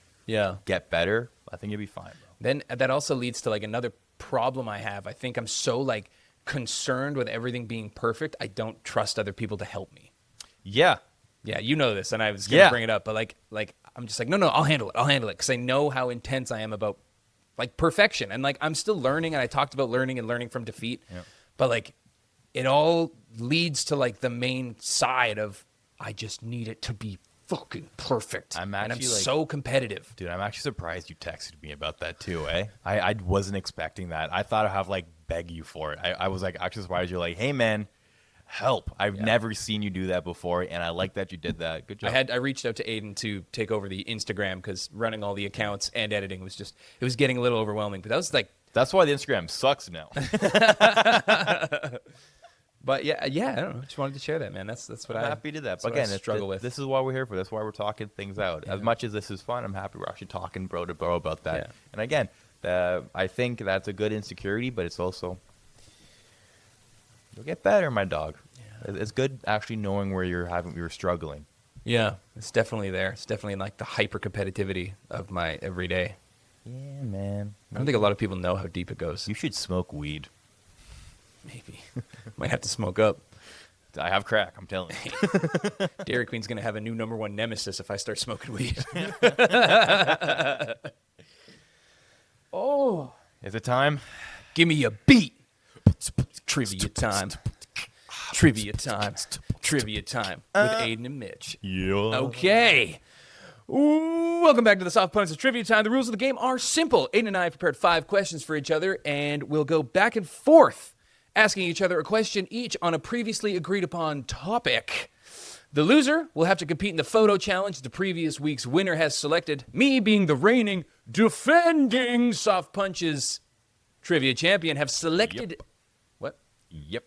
S2: get better, I think you'll be fine, bro.
S1: Then that also leads to, like, another problem I have. I think I'm so, like, concerned with everything being perfect, I don't trust other people to help me.
S2: Yeah.
S1: Yeah, you know this, and I was going to bring it up, but, like, I'm just like, no, I'll handle it, because I know how intense I am about, like, perfection. And, like, I'm still learning, and I talked about learning and learning from defeat. Yeah. But, like, it all leads to, like, the main side of, I just need it to be fucking perfect. I'm so competitive.
S2: Dude, I'm actually surprised you texted me about that, too, eh? I wasn't expecting that. I thought I'd have, like, beg you for it. I was, like, actually surprised you're like, hey, man, help. I've never seen you do that before, and I like that you did that. Good job.
S1: I reached out to Aiden to take over the Instagram because running all the accounts and editing was just, it was getting a little overwhelming. But that was like,
S2: that's why the Instagram sucks now.
S1: But yeah, I don't know. Just wanted to share that, man. That's what I'm
S2: happy to do that. But again,
S1: struggle with.
S2: This is why we're here for. That's why we're talking things out. Yeah. As much as this is fun, I'm happy we're actually talking bro to bro about that. Yeah. And again, I think that's a good insecurity, but it's also, you'll get better, my dog. Yeah. It's good actually knowing where you're struggling.
S1: Yeah, it's definitely there. It's definitely like the hyper competitivity of my everyday.
S2: Yeah, man.
S1: I don't think a lot of people know how deep it goes.
S2: You should smoke weed.
S1: Maybe. Might have to smoke up.
S2: I have crack, I'm telling you.
S1: Dairy Queen's going to have a new #1 nemesis if I start smoking weed. Oh.
S2: Is it time?
S1: Give me a beat. Trivia time. Trivia time. Trivia time with Aiden and Mitch.
S2: Yeah.
S1: Okay. Ooh, welcome back to the Soft Opponents of Trivia Time. The rules of the game are simple. Aiden and I have prepared 5 questions for each other, and we'll go back and forth, asking each other a question each on a previously agreed upon topic. The loser will have to compete in the photo challenge the previous week's winner has selected, me being the reigning, defending Soft Punches trivia champion, have selected...
S2: Yep.
S1: What?
S2: Yep.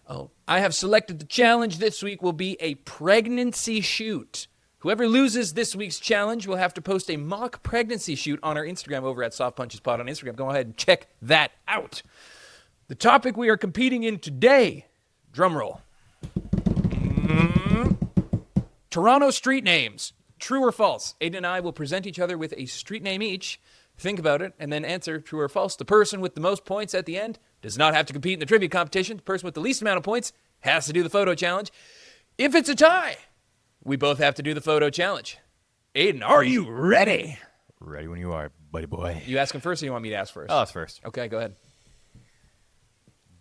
S1: Oh, I have selected the challenge this week will be a pregnancy shoot. Whoever loses this week's challenge will have to post a mock pregnancy shoot on our Instagram over at Soft Punches Pod on Instagram. Go ahead and check that out. The topic we are competing in today, drumroll. Toronto street names. True or false? Aiden and I will present each other with a street name each, think about it, and then answer true or false. The person with the most points at the end does not have to compete in the trivia competition. The person with the least amount of points has to do the photo challenge. If it's a tie, we both have to do the photo challenge. Aiden, are you ready?
S2: Ready when you are, buddy boy.
S1: You ask him first or you want me to ask first?
S2: Oh, that's first.
S1: Okay, go ahead.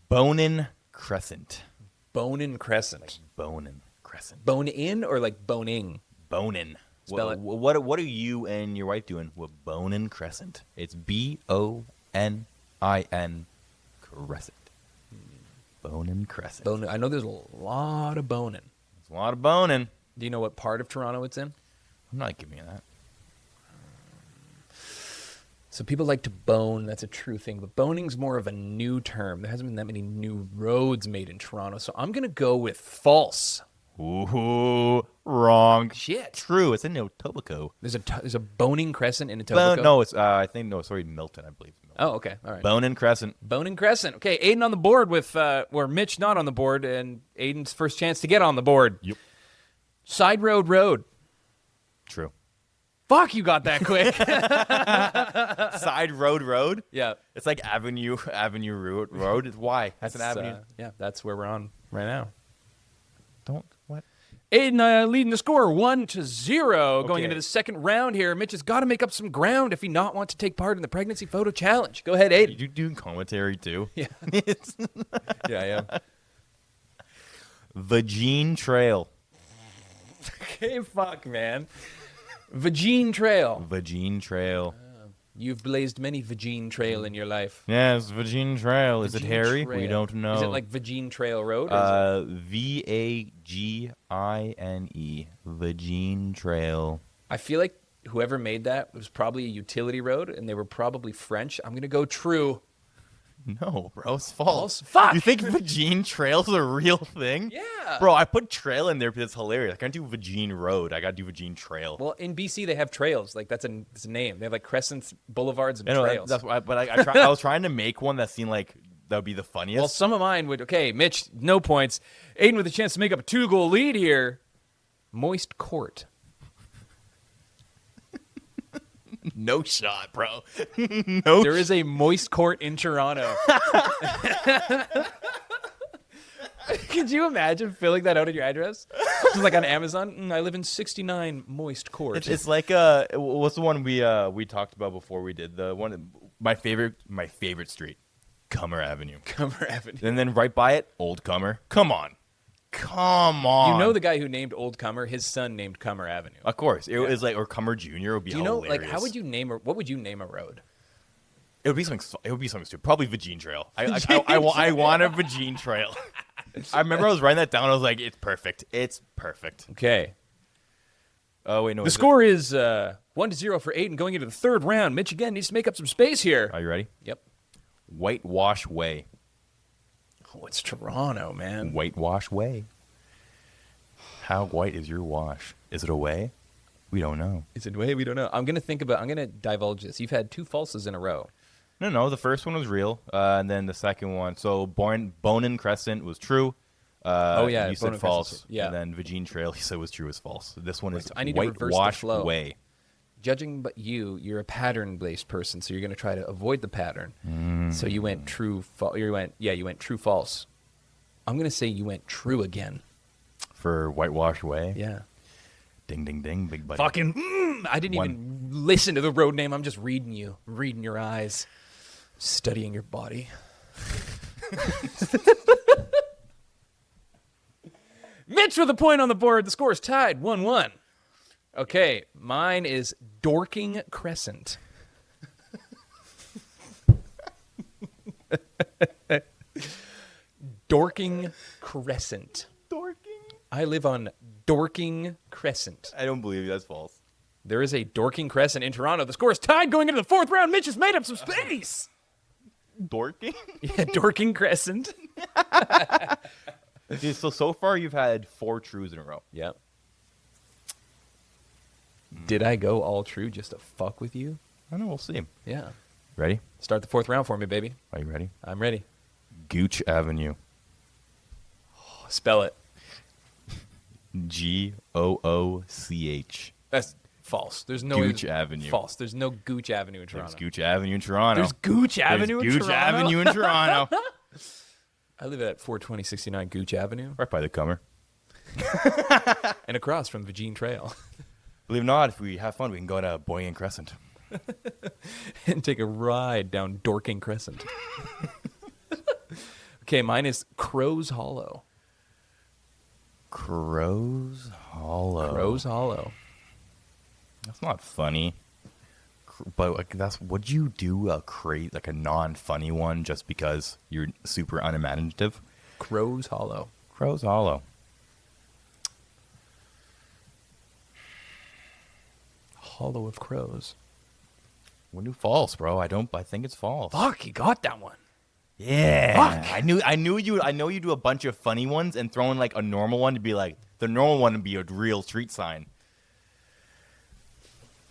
S2: Bonin Crescent.
S1: Bonin Crescent.
S2: Bonin Crescent.
S1: Bone in or like boning?
S2: Bonin.
S1: Spell it.
S2: What are you and your wife doing with Bonin Crescent? It's Bonin Crescent. Bonin Crescent.
S1: Bone. I know there's a lot of boning.
S2: There's a lot of boning.
S1: Do you know what part of Toronto it's in?
S2: I'm not giving you that.
S1: So people like to bone. That's a true thing. But boning's more of a new term. There hasn't been that many new roads made in Toronto. So I'm going to go with false.
S2: Ooh, wrong.
S1: Shit.
S2: True. It's in Etobicoke.
S1: There's a boning crescent in Etobicoke?
S2: No, it's Milton, I believe. Milton.
S1: Oh, okay. All right.
S2: Bonin Crescent.
S1: Boning Crescent. Okay, Aiden on the board with, or Mitch not on the board, and Aiden's first chance to get on the board.
S2: Yep.
S1: Side Road.
S2: True.
S1: Fuck, you got that quick.
S2: Side Road.
S1: Yeah.
S2: It's like Avenue Road. Why? That's an avenue.
S1: Yeah, that's where we're on right now.
S2: What?
S1: Aiden leading the score 1-0 going
S2: Okay.
S1: into the second round here. Mitch has got to make up some ground if he not want to take part in the pregnancy photo challenge. Go ahead, Aiden.
S2: You doing commentary too?
S1: Yeah. Yeah, I am.
S2: Vagine Trail.
S1: Okay, fuck, man. Vagine Trail.
S2: Vagine Trail.
S1: You've blazed many Vagine Trail in your life.
S2: Yes, Vagine Trail. Is it
S1: Vagine
S2: hairy?
S1: Trail.
S2: We don't know.
S1: Is it like Vagine Trail Road? Or
S2: Vagine. Vagine Trail.
S1: I feel like whoever made that was probably a utility road, and they were probably French. I'm going to go true.
S2: No, bro, it's false.
S1: Fuck!
S2: You think Vagine Trail's a real thing?
S1: Yeah.
S2: Bro, I put trail in there because it's hilarious. I can't do Vagine Road. I got to do Vagine Trail.
S1: Well, in BC, they have trails. Like, it's a name. They have, like, crescents, boulevards, and
S2: I know,
S1: trails.
S2: that's why, but I was trying to make one that seemed like that would be the funniest.
S1: Well, some of mine would... Okay, Mitch, no points. Aiden with a chance to make up a 2-goal lead here. Moist Court.
S2: No shot, bro. No.
S1: There is a moist court in Toronto. Could you imagine filling that out in your address? Just like on Amazon, I live in 69 Moist Court.
S2: It's like what's the one we talked about before we did the one? My favorite street, Cummer Avenue.
S1: Cummer Avenue.
S2: And then right by it, Old Cummer. Come on.
S1: You know the guy who named Old Cummer, his son named Cummer Avenue.
S2: Of course, it was like or Cummer Jr. would be.
S1: Do you know,
S2: hilarious.
S1: like, how would you name what would you name a road?
S2: It would be something stupid. Probably Vagine Trail. I want a Vagine Trail. I remember I was writing that down. I was like, it's perfect. It's perfect.
S1: Okay.
S2: Oh wait, no.
S1: The score is 1-0 for Aiden going into the third round. Mitch again needs to make up some space here.
S2: Are you ready?
S1: Yep.
S2: Whitewash Way.
S1: Oh, it's Toronto, man.
S2: Whitewash Way. How white is your wash? Is it a way? We don't know.
S1: Is it way? We don't know. I'm gonna divulge this. You've had 2 falses in a row.
S2: No. The first one was real, and then the second one. So Bonin Crescent was true.
S1: Oh yeah,
S2: you said
S1: Bonin
S2: false.
S1: Crescent, yeah.
S2: And then Vagine Trail, he said was true, was false. This one is
S1: I need to reverse the
S2: Whitewash
S1: flow.
S2: Way.
S1: Judging but you're a pattern-based person, so you're going to try to avoid the pattern. So you went true, you went true, false. I'm going to say you went true again.
S2: For Whitewash Way?
S1: Yeah.
S2: Ding, ding, ding, big buddy.
S1: Fucking, I didn't even listen to the road name. I'm just reading your eyes, studying your body. Mitch with a point on the board. The score is tied, 1-1. Okay, mine is Dorking Crescent. Dorking Crescent.
S2: Dorking?
S1: I live on Dorking Crescent.
S2: I don't believe you. That's false.
S1: There is a Dorking Crescent in Toronto. The score is tied going into the fourth round. Mitch has made up some space.
S2: Dorking?
S1: Yeah, Dorking Crescent.
S2: Dude, so far you've had 4 trues in a row.
S1: Yep. Did I go all true just to fuck with you?
S2: I don't know. We'll see.
S1: Yeah.
S2: Ready?
S1: Start the fourth round for me, baby.
S2: Are you ready?
S1: I'm ready.
S2: Gooch Avenue.
S1: Spell it.
S2: Gooch.
S1: That's false. There's no
S2: Gooch Avenue.
S1: False. There's no Gooch Avenue in
S2: There's
S1: Toronto.
S2: Gooch Avenue in Toronto.
S1: There's Gooch Avenue in
S2: Gooch
S1: Toronto.
S2: Avenue in Toronto.
S1: I live at 42069 Gooch Avenue.
S2: Right by the Cummer.
S1: and across from Virgin Trail.
S2: Believe it or not, if we have fun, we can go to Boyne Crescent.
S1: And take a ride down Dorking Crescent. Okay, mine is Crow's Hollow.
S2: Crow's Hollow.
S1: Crow's Hollow.
S2: That's not funny. But like, would you do a non-funny one just because you're super unimaginative?
S1: Crow's Hollow.
S2: Crow's Hollow.
S1: Hollow of Crows.
S2: We'll do false, bro. I think it's false.
S1: Fuck, you got that one.
S2: Yeah.
S1: Fuck.
S2: I know you do a bunch of funny ones and throw in like a normal one to be like the normal one to be a real street sign.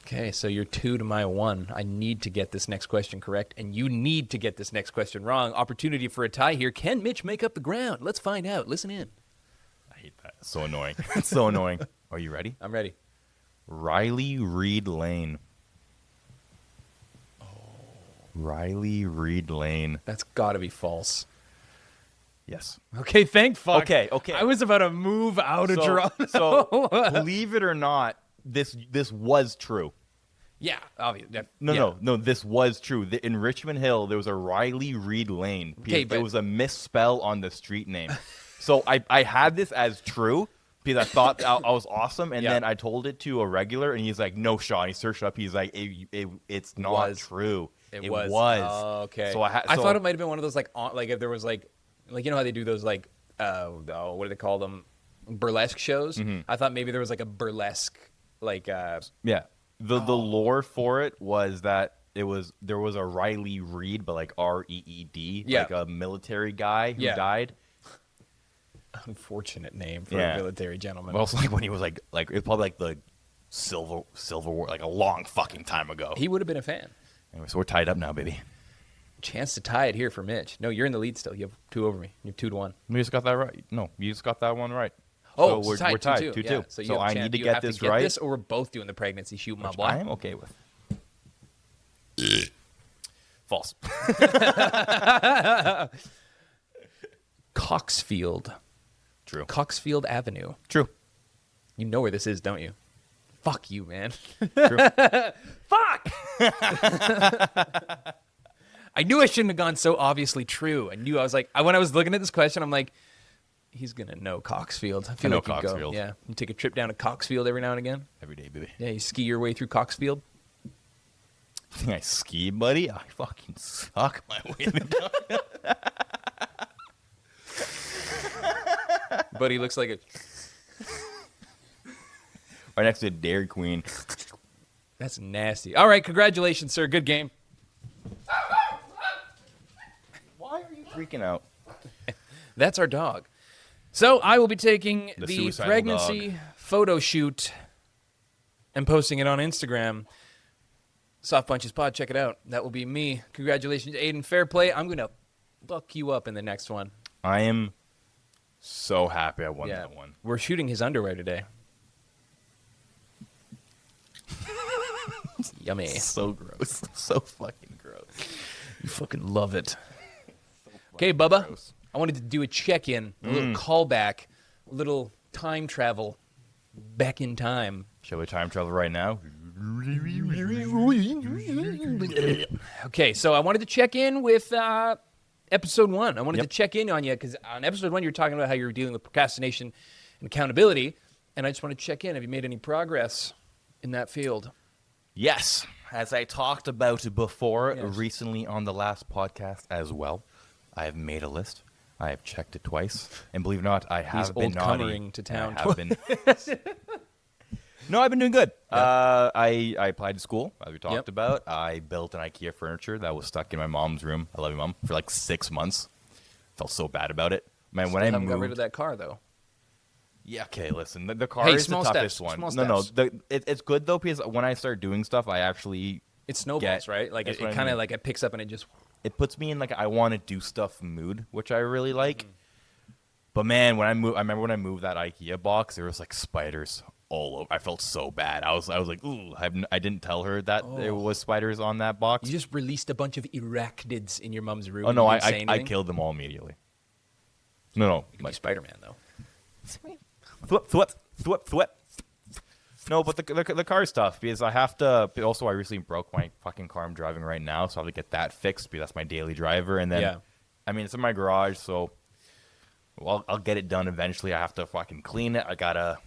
S1: Okay, so you're 2 to my 1. I need to get this next question correct, and you need to get this next question wrong. Opportunity for a tie here. Can Mitch make up the ground? Let's find out. Listen in.
S2: I hate that. It's so annoying. It's so annoying. Are you ready?
S1: I'm ready.
S2: Riley Reed Lane. Riley Reed Lane.
S1: That's got to be false.
S2: Yes.
S1: Okay, thank fuck.
S2: Okay.
S1: I was about to move out of Toronto.
S2: So believe it or not, this was true.
S1: Yeah, obviously.
S2: No. This was true. In Richmond Hill, there was a Riley Reed Lane.
S1: Okay,
S2: There was a misspell on the street name. So I had this as true because I thought I was awesome, and then I told it to a regular, and he's like, "No, Sean." He searched it up. He's like, "It's not true." It was.
S1: Oh, okay.
S2: So
S1: I thought it might have been one of those like if there was like you know how they do those like what do they call them, burlesque shows?
S2: Mm-hmm.
S1: I thought maybe there was like a burlesque like
S2: yeah. The lore for it was that there was a Riley Reed, but like Reed, like a military guy who died.
S1: Unfortunate name for a military gentleman.
S2: Well, it's like when he was like it's probably like the Civil War, like a long fucking time ago.
S1: He would have been a fan.
S2: Anyway, so we're tied up now, baby.
S1: Chance to tie it here for Mitch. No, you're in the lead still. You have 2 over me. You have 2 to 1.
S2: We just got that right. No, you just got that one right.
S1: Oh,
S2: so we're
S1: tied,
S2: tied
S1: 2-2.
S2: 2-2.
S1: Yeah. So
S2: I need to get this right.
S1: This, or we're both doing the pregnancy shoot, my boy.
S2: I am okay with. False.
S1: Coxfield.
S2: True.
S1: Coxfield Avenue.
S2: True.
S1: You know where this is, don't you? Fuck you, man.
S2: True.
S1: Fuck! I knew I shouldn't have gone so obviously true. I was like, when I was looking at this question, I'm like, he's going to know Coxfield. I feel
S2: know
S1: like you
S2: Coxfield.
S1: go. Yeah. You take a trip down to Coxfield every now and again.
S2: Every day, baby.
S1: Yeah, you ski your way through Coxfield.
S2: I ski, buddy. I fucking suck my way down.
S1: But he looks like a...
S2: Right next to Dairy Queen.
S1: That's nasty. All right, congratulations, sir. Good game.
S2: Why are you freaking out?
S1: That's our dog. So I will be taking
S2: The
S1: the
S2: suicidal
S1: pregnancy
S2: dog.
S1: photo shoot and posting it on Instagram. Soft Punches Pod, check it out. That will be me. Congratulations, Aiden. Fair play. I'm going to fuck you up in the next one.
S2: I am so happy I won that one.
S1: We're shooting his underwear today. Yummy.
S2: So gross. So fucking gross.
S1: You fucking love it. Okay, Bubba.
S2: Gross.
S1: I wanted to do a check-in, a little callback, a little time travel back in time.
S2: Shall we time travel right now?
S1: Okay, so I wanted to check in with episode 1. I wanted to check in on you because on episode 1 you were talking about how you were dealing with procrastination and accountability, and I just want to check in. Have you made any progress in that field?
S2: Yes. As I talked about before, recently on the last podcast as well, I have made a list. I have checked it twice, and believe it or not, I have been naughty.
S1: Coming to town.
S2: I have been. No, I've been doing good. I applied to school, as we talked about. I built an IKEA furniture that was stuck in my mom's room. I love you, Mom. For like 6 months. Felt so bad about it. Man, when I
S1: haven't
S2: moved,
S1: got rid of that car though.
S2: Yeah, okay, listen. The car is the toughest one.
S1: Small steps.
S2: It's good though because when I start doing stuff, I actually
S1: It snowballs, right? Like it
S2: what I
S1: kind of
S2: mean.
S1: like it picks up and it just.
S2: it puts me in like I want to do stuff mood, which I really like. But man, when I remember when I moved that IKEA box, there was like spiders all over. I felt so bad. I was like, ooh, I didn't tell her that there was spiders on that box.
S1: You just released a bunch of arachnids in your mom's room.
S2: Oh no,
S1: You didn't say
S2: I
S1: anything?
S2: killed them all immediately. No,
S1: You could be Spider-Man though.
S2: thwip. No, but the car stuff, because I have to. But also, I recently broke my fucking car I'm driving right now, so I have to get that fixed because that's my daily driver. And then, I mean, it's in my garage, so I'll get it done eventually. I have to fucking clean it. I gotta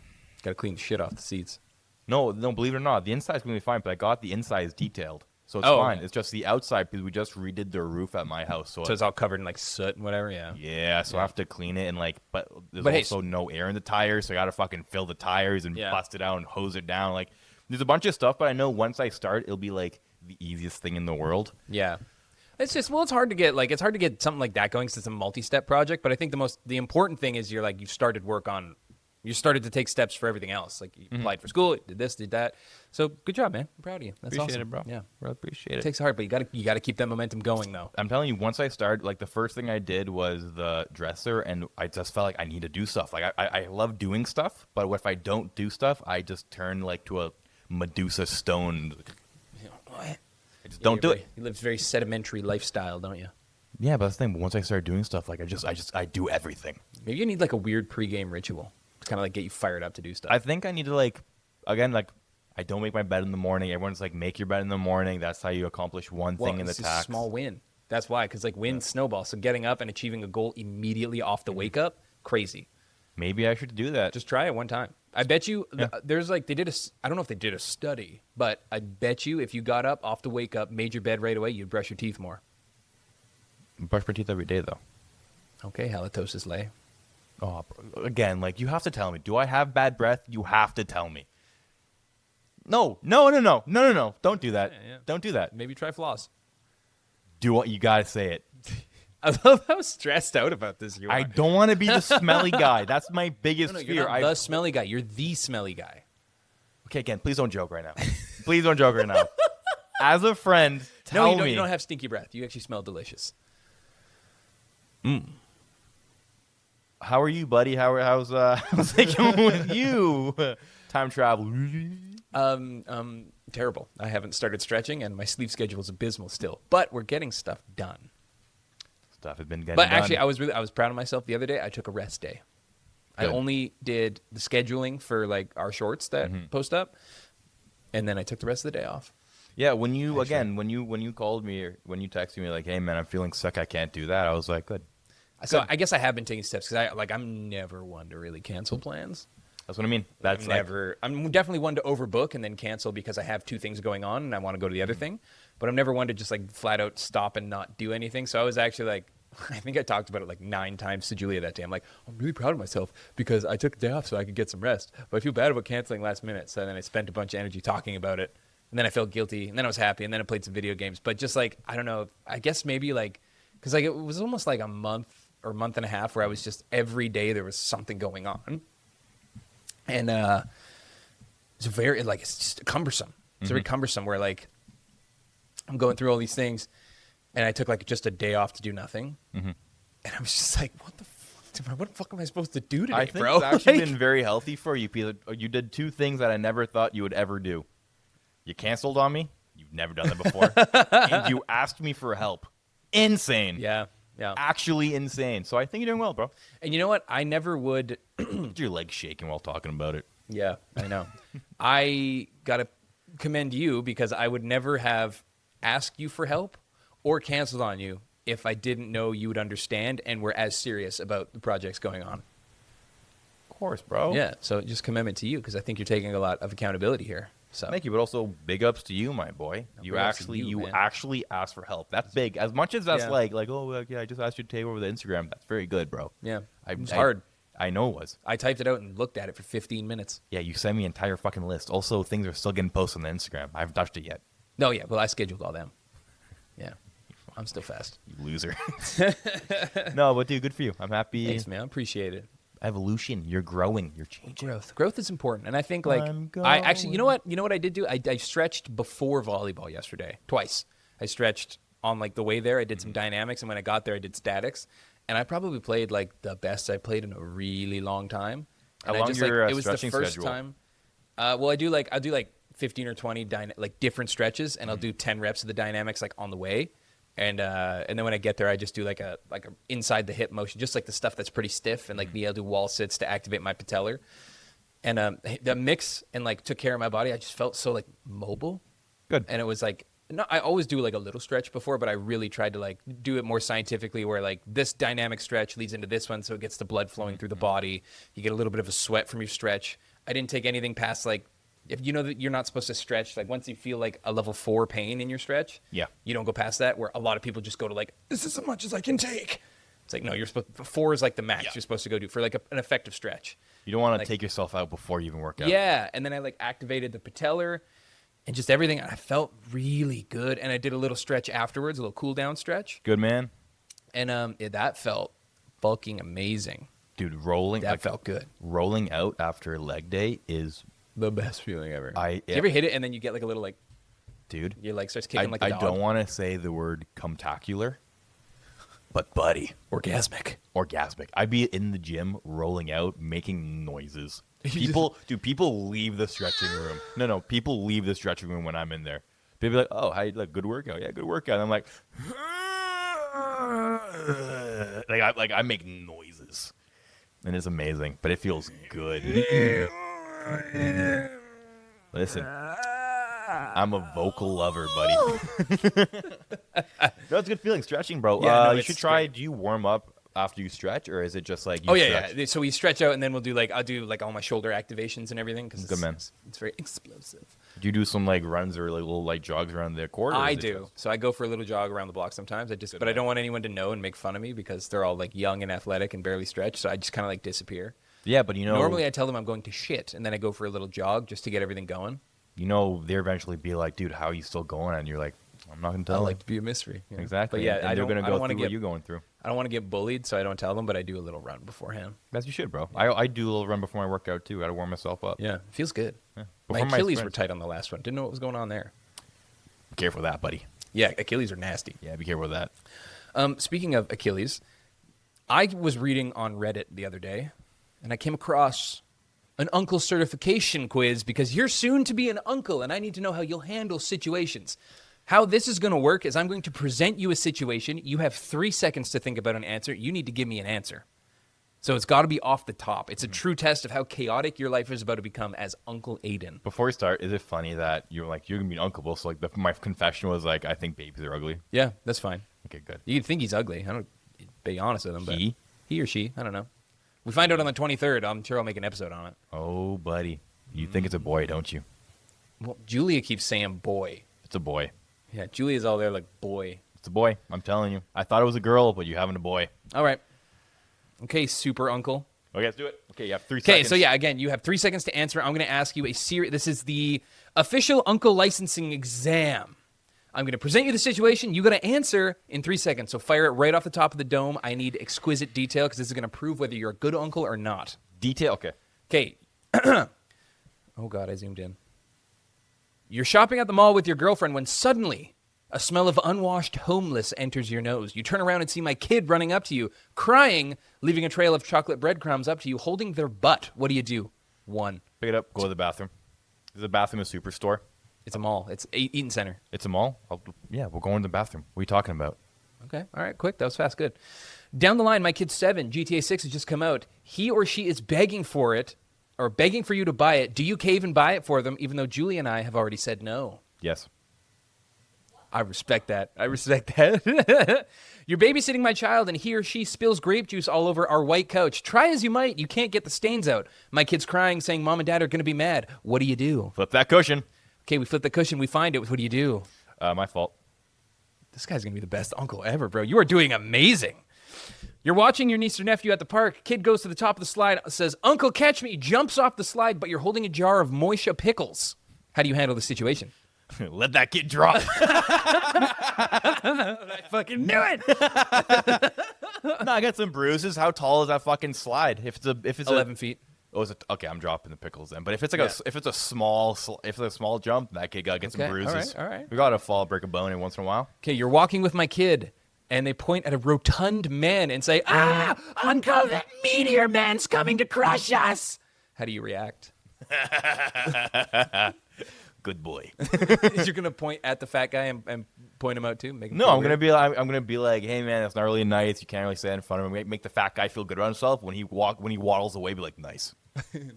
S1: clean the shit off the seats.
S2: No, believe it or not, the inside's gonna be fine. But I got the insides detailed, so it's fine.
S1: Okay.
S2: It's just the outside because we just redid the roof at my house, so
S1: it's all covered in like soot and whatever. Yeah.
S2: So I have to clean it, and but there's also no air in the tires, so I gotta fucking fill the tires and bust it out and hose it down. Like, there's a bunch of stuff, but I know once I start, it'll be like the easiest thing in the world.
S1: Yeah. It's just it's hard to get something like that going since it's a multi-step project. But I think the important thing is you've started work on. You started to take steps for everything else. Like, you applied for school, did this, did that. So, good job, man. I'm proud of you. That's
S2: appreciate
S1: awesome.
S2: it, bro.
S1: Yeah.
S2: Really appreciate it.
S1: It takes hard, but you gotta keep that momentum going, though.
S2: I'm telling you, once I started, like, the first thing I did was the dresser, and I just felt like I need to do stuff. Like, I love doing stuff, but if I don't do stuff, I just turn, like, to a Medusa stone.
S1: What?
S2: I just don't do it.
S1: You live a very sedimentary lifestyle, don't you?
S2: Yeah, but that's the thing. But once I start doing stuff, like, I do everything.
S1: Maybe you need, like, a weird pregame ritual. Kind of like get you fired up to do stuff.
S2: I think I need to I don't make my bed in the morning. Everyone's like, make your bed in the morning. That's how you accomplish one thing in the task.
S1: It's a small win. That's why, because like wins snowball. So getting up and achieving a goal immediately off the wake up, crazy.
S2: Maybe I should do that.
S1: Just try it one time. I bet you there's like I don't know if they did a study, but I bet you if you got up off the wake up, made your bed right away, you'd brush your teeth more.
S2: Brush my teeth every day though.
S1: Okay, halitosis lay.
S2: Oh, again, like, you have to tell me. Do I have bad breath? You have to tell me. No. Don't do that.
S1: Yeah.
S2: Don't do that.
S1: Maybe try floss.
S2: You gotta say it.
S1: I love how stressed out about this you are.
S2: I don't want to be the smelly guy. That's my biggest
S1: No,
S2: fear.
S1: you're not the smelly guy. You're the smelly guy.
S2: Okay, again, please don't joke right now. Please don't joke right now. As a friend, tell me.
S1: You don't have stinky breath. You actually smell delicious.
S2: How are you, buddy? How's it going with you? Time travel.
S1: Terrible. I haven't started stretching, and my sleep schedule is abysmal still. But we're getting stuff done.
S2: Stuff has been getting
S1: done. But
S2: done.
S1: actually, I was proud of myself the other day. I took a rest day. Good. I only did the scheduling for like our shorts that post up, and then I took the rest of the day off.
S2: Yeah, when you called me or when you texted me like, "Hey man, I'm feeling sick. I can't do that." I was like, "Good."
S1: So I guess I have been taking steps because I'm never one to really cancel plans.
S2: That's what I mean. That's
S1: I'm definitely one to overbook and then cancel because I have two things going on and I want to go to the other thing. But I'm never one to just like flat out stop and not do anything. So I was actually like, I think I talked about it like 9 times to Julia that day. I'm like, I'm really proud of myself because I took the day off so I could get some rest. But I feel bad about canceling last minute. So then I spent a bunch of energy talking about it. And then I felt guilty. And then I was happy. And then I played some video games. But just like, I don't know, I guess maybe like, because like it was almost like a month or month and a half where I was just every day there was something going on. And it's it's just cumbersome. It's very cumbersome where like I'm going through all these things and I took like just a day off to do nothing. And I was just like, what the fuck am I supposed to do today,
S2: I think
S1: bro?
S2: it's actually been very healthy for you, Peter. You did 2 things that I never thought you would ever do. You canceled on me. You've never done that before. And you asked me for help. Insane.
S1: Yeah.
S2: Actually insane. So I think you're doing well, bro.
S1: And you know what? I never would.
S2: Your legs shaking while talking about it.
S1: Yeah, I know. I got to commend you because I would never have asked you for help or canceled on you if I didn't know you would understand and were as serious about the projects going on.
S2: Of course, bro.
S1: Yeah, so just commendament to you because I think you're taking a lot of accountability here. So
S2: thank you, but also big ups to you, my boy. You actually asked for help. That's big. As much as that's like oh yeah, I just asked you to take over the Instagram. That's very good, bro.
S1: Yeah, it was hard.
S2: I know it was.
S1: I typed it out and looked at it for 15 minutes.
S2: Yeah, you sent me an entire fucking list. Also, things are still getting posted on the Instagram. I haven't touched it yet.
S1: No, yeah, well, I scheduled all them. Yeah, I'm still fast.
S2: You loser. No, but dude, good for you. I'm happy.
S1: Thanks, man. I appreciate it.
S2: Evolution. You're growing. You're changing.
S1: Growth is important, and I think like I actually, you know what I did do? I stretched before volleyball yesterday twice. I stretched on like the way there. I did some dynamics, and when I got there, I did statics. And I probably played like the best I played in a really long time. And
S2: How long your
S1: it was the
S2: stretching
S1: first
S2: schedule?
S1: time. Well, I'll do like 15 or 20 like different stretches, and I'll do 10 reps of the dynamics like on the way. And then when I get there, I just do like a inside the hip motion, just like the stuff that's pretty stiff, and like be able to do wall sits to activate my patellar. And the mix and like took care of my body. I just felt so like mobile.
S2: Good.
S1: And it was like, no, I always do like a little stretch before, but I really tried to like do it more scientifically, where like this dynamic stretch leads into this one, so it gets the blood flowing through the body. You get a little bit of a sweat from your stretch. I didn't take anything past like, if you know that you're not supposed to stretch, like once you feel like a level 4 pain in your stretch,
S2: Yeah.
S1: you don't go past that, where a lot of people just go to like, this is as much as I can take. It's like, no, you're supposed 4 is like the max you're supposed to go do for like an effective stretch.
S2: You don't want to
S1: Like-
S2: take yourself out before you even work out.
S1: Yeah, and then I like activated the patellar and just everything. I felt really good, and I did a little stretch afterwards, a little cool down stretch,
S2: Good, man.
S1: and that felt fucking amazing.
S2: Dude, rolling.
S1: That
S2: like,
S1: felt good.
S2: rolling out after leg day is,
S1: The best feeling ever.
S2: I-
S1: Do you ever hit it and then you get like a little like
S2: dude.
S1: your leg starts kicking like a
S2: I
S1: dog?
S2: don't want to say the word cumtacular, but buddy,
S1: Orgasmic.
S2: orgasmic. I'd be in the gym rolling out, making noises. People leave the stretching room. No, people leave the stretching room when I'm in there. They'd be like, "Oh, how you like? Good workout? Yeah, good workout." And I'm like, I make noises, and it's amazing, but it feels good. Listen, I'm a vocal lover, buddy. That's a good feeling. Stretching, bro.
S1: Yeah, no,
S2: you
S1: it's
S2: should try.
S1: great.
S2: Do you warm up after you stretch, or is it just like you
S1: Oh yeah,
S2: stretch?
S1: yeah. So we stretch out and then we'll do like, I'll do like all my shoulder activations and everything because
S2: Good man.
S1: It's very explosive.
S2: Do you do some like runs or like little like jogs around the court? or
S1: I
S2: is it
S1: do.
S2: just-
S1: So I go for a little jog around the block sometimes. But I don't want anyone to know and make fun of me because they're all like young and athletic and barely stretch. So I just kind of like disappear.
S2: Yeah, but you know,
S1: Normally I tell them I'm going to shit and then I go for a little jog just to get everything going.
S2: they eventually be like, dude, how are you still going? And you're like, I'm not gonna tell.
S1: I
S2: you.
S1: like to be a mystery. you know?
S2: Exactly.
S1: But yeah,
S2: and
S1: I
S2: they're
S1: don't,
S2: gonna
S1: I
S2: go
S1: don't
S2: through
S1: want to
S2: what
S1: get
S2: you're going through.
S1: I don't want to get bullied, so I don't tell them, but I do a little run beforehand.
S2: As you should, bro. I do a little run before my workout too. Got to warm myself up.
S1: Yeah, feels good.
S2: Yeah.
S1: My
S2: Before
S1: Achilles were
S2: sprints.
S1: tight on the last one. Didn't know what was going on there.
S2: Be careful with that, buddy.
S1: Yeah, Achilles are nasty.
S2: Yeah, be careful with that.
S1: Speaking of Achilles, I was reading on Reddit the other day, and I came across an uncle certification quiz because you're soon to be an uncle, and I need to know how you'll handle situations. How this is going to work is I'm going to present you a situation. You have 3 seconds to think about an answer. You need to give me an answer. So it's got to be off the top. It's a true test of how chaotic your life is about to become as Uncle Aiden.
S2: Before we start, is it funny that you're gonna be an uncle? So like my confession was like, I think babies are ugly.
S1: Yeah, that's fine.
S2: Okay, good.
S1: You'd think he's ugly. I don't be honest with him, but
S2: He?
S1: he or she, I don't know. We find out on the 23rd. I'm sure I'll make an episode on it.
S2: Oh, buddy, you think it's a boy, don't you?
S1: Well, Julia keeps saying boy.
S2: It's a boy.
S1: Yeah, Julia's all there like boy.
S2: It's a boy. I'm telling you. I thought it was a girl, but you're having a boy.
S1: All right. Okay, super uncle.
S2: Okay, let's do it. Okay, you have 3
S1: Okay,
S2: seconds.
S1: so yeah, again, you have 3 seconds to answer. I'm going to ask you a series. This is the official uncle licensing exam. I'm going to present you the situation. You got to answer in 3 seconds. So fire it right off the top of the dome. I need exquisite detail because this is going to prove whether you're a good uncle or not.
S2: Detail. Okay.
S1: Okay. Oh, God, I zoomed in. You're shopping at the mall with your girlfriend when suddenly a smell of unwashed homeless enters your nose. You turn around and see my kid running up to you, crying, leaving a trail of chocolate breadcrumbs up to you, holding their butt. What do you do? 1.
S2: Pick it up. Go to the bathroom. Is the bathroom a superstore?
S1: It's a mall. It's Eaton Center.
S2: It's a mall? Yeah, we're going to the bathroom. What are you talking about?
S1: Okay. All right. Quick. That was fast. Good. Down the line, my kid's 7. GTA 6 has just come out. He or she is begging for it or begging for you to buy it. Do you cave and buy it for them, even though Julie and I have already said no?
S2: Yes.
S1: I respect that. I respect that. You're babysitting my child, and he or she spills grape juice all over our white couch. Try as you might, you can't get the stains out. My kid's crying, saying Mom and Dad are going to be mad. What do you do?
S2: Flip that cushion.
S1: Okay, we flip the cushion. We find it. What do you do?
S2: My fault.
S1: This guy's going to be the best uncle ever, bro. You are doing amazing. You're watching your niece or nephew at the park. Kid goes to the top of the slide, says, Uncle, catch me, jumps off the slide, but you're holding a jar of Moisha pickles. How do you handle the situation?
S2: Let that kid drop.
S1: I fucking knew it.
S2: No, I got some bruises. How tall is that fucking slide? If it's
S1: 11 feet.
S2: Oh, is it, okay, I'm dropping the pickles then. But if it's like if it's a small jump, that kid gotta get some
S1: Okay,
S2: bruises.
S1: all right.
S2: We gotta fall, break a bone every once in a while.
S1: Okay, you're walking with my kid, and they point at a rotund man and say, Ah, Uncle, that meteor man's coming to crush us. How do you react?
S2: good boy.
S1: You're gonna point at the fat guy and point him out too. Make him
S2: No,
S1: feel
S2: I'm
S1: weird?
S2: gonna be like, hey man, that's not really nice. You can't really say that in front of him. Make the fat guy feel good about himself. When he waddles away, be like, nice.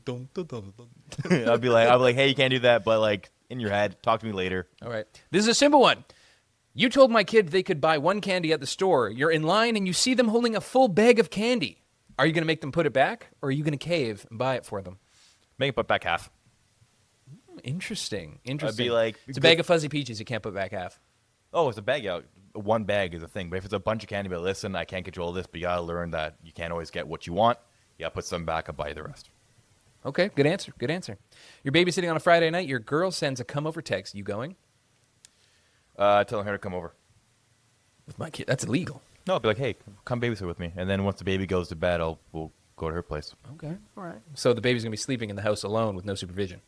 S2: I'll be like, hey, you can't do that, but like in your head, talk to me later.
S1: All right. This is a simple one. You told my kid they could buy one candy at the store. You're in line and you see them holding a full bag of candy. Are you going to make them put it back, or are you going to cave and buy it for them?
S2: Make it put back half.
S1: Interesting.
S2: I'd be like,
S1: It's a bag of fuzzy peaches. You can't put back half.
S2: oh, it's a bag out. One bag is a thing, but if it's a bunch of candy, but listen, I can't control this, but you gotta learn that you can't always get what you want. You gotta put some back, I'll buy you the rest.
S1: Okay, good answer. Good answer. You're babysitting on a Friday night. Your girl sends a come over text. You going?
S2: Telling her to come over.
S1: With my kid. That's illegal.
S2: No, I'll be like, hey, come babysit with me. And then once the baby goes to bed, we'll go to her place.
S1: Okay. All right. So the baby's going to be sleeping in the house alone with no supervision.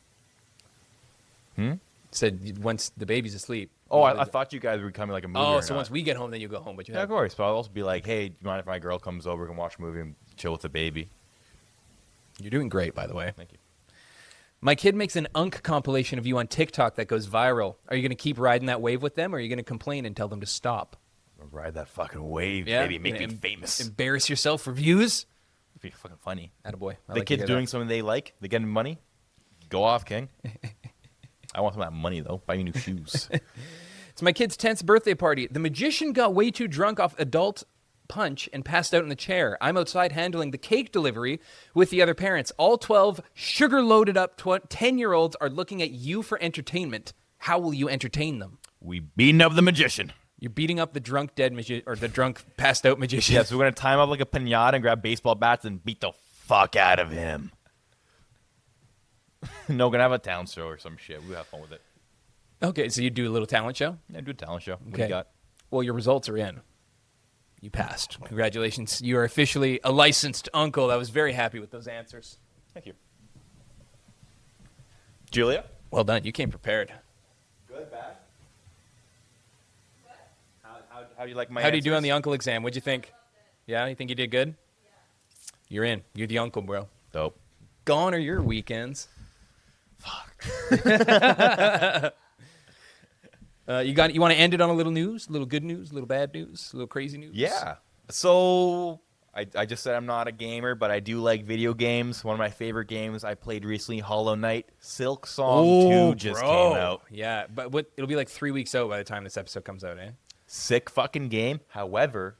S1: Said once the baby's asleep.
S2: Oh, I thought you guys were becoming like a movie.
S1: Oh, so once we get home, then you go home. But you
S2: Yeah,
S1: have
S2: of course. But I'll also be like, hey, do you mind if my girl comes over, we can watch a movie and chill with the baby?
S1: You're doing great, by the way.
S2: Thank you.
S1: My kid makes an unk compilation of you on TikTok that goes viral. Are you going to keep riding that wave with them, or are you going to complain and tell them to stop?
S2: Ride that fucking wave,
S1: Yeah?
S2: baby. Make me famous.
S1: Embarrass yourself for views?
S2: It'd be fucking funny.
S1: Attaboy. I
S2: The
S1: like to
S2: kid's
S1: hear
S2: doing
S1: that.
S2: something they like. They're getting money. Go off, King. I want some of that money, though. Buy me new shoes.
S1: It's my kid's 10th birthday party. The magician got way too drunk off adult punch and passed out in the chair. I'm outside handling the cake delivery with the other parents. All 12 sugar-loaded up 10-year-olds are looking at you for entertainment. How will you entertain them?
S2: We beating up the magician.
S1: You're beating up the drunk dead magician, or the drunk passed out magician.
S2: Yeah, so we're going to tie him up like a pinata and grab baseball bats and beat the fuck out of him. No, we're going to have a town show or some shit. We'll have fun with it.
S1: Okay, so you do a little talent show?
S2: Yeah, do a talent show. What do
S1: Okay.
S2: you got?
S1: Well, your results are in. You passed. Congratulations. You are officially a licensed uncle. I was very happy with those answers.
S2: Thank you. Julia?
S1: Well done. You came prepared.
S2: Good, bad? How do you like my
S1: How do you do on
S2: answers?
S1: the uncle exam? What'd you think? Yeah, you think you did good? You're in. You're the uncle, bro.
S2: Dope.
S1: Gone are your weekends. You want to end it on a little news? A little good news? A little bad news? A little crazy news?
S2: Yeah. So I just said I'm not a gamer, but I do like video games. One of my favorite games I played recently, Hollow Knight. Silk Song 2 just came out.
S1: Yeah, but it'll be like 3 weeks out by the time this episode comes out, eh?
S2: Sick fucking game. However,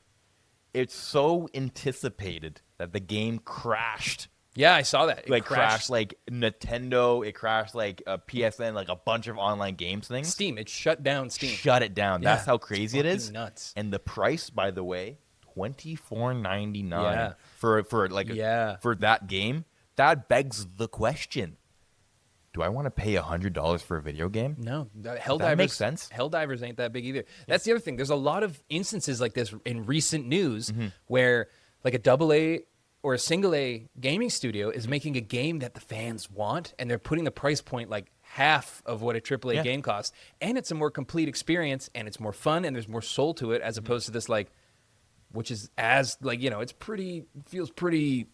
S2: it's so anticipated that the game crashed.
S1: Yeah, I saw that. It
S2: Like crashed like Nintendo. It crashed like PSN, like a bunch of online games things.
S1: Steam. It shut down Steam.
S2: Shut it down.
S1: Yeah,
S2: That's how
S1: it's
S2: crazy it is.
S1: fucking nuts.
S2: And the price, by the way, $24.99
S1: Yeah.
S2: for like
S1: Yeah.
S2: for that game. That begs the question: do I want to pay $100 for a video game?
S1: No, Helldivers
S2: That makes sense.
S1: Helldivers ain't that big either. That's the other thing. There's a lot of instances like this in recent news where like a AA or a single A gaming studio is making a game that the fans want, and they're putting the price point like half of what a AAA
S2: Yeah.
S1: game costs, and it's a more complete experience, and it's more fun, and there's more soul to it, as opposed to this like, which is as like it's feels pretty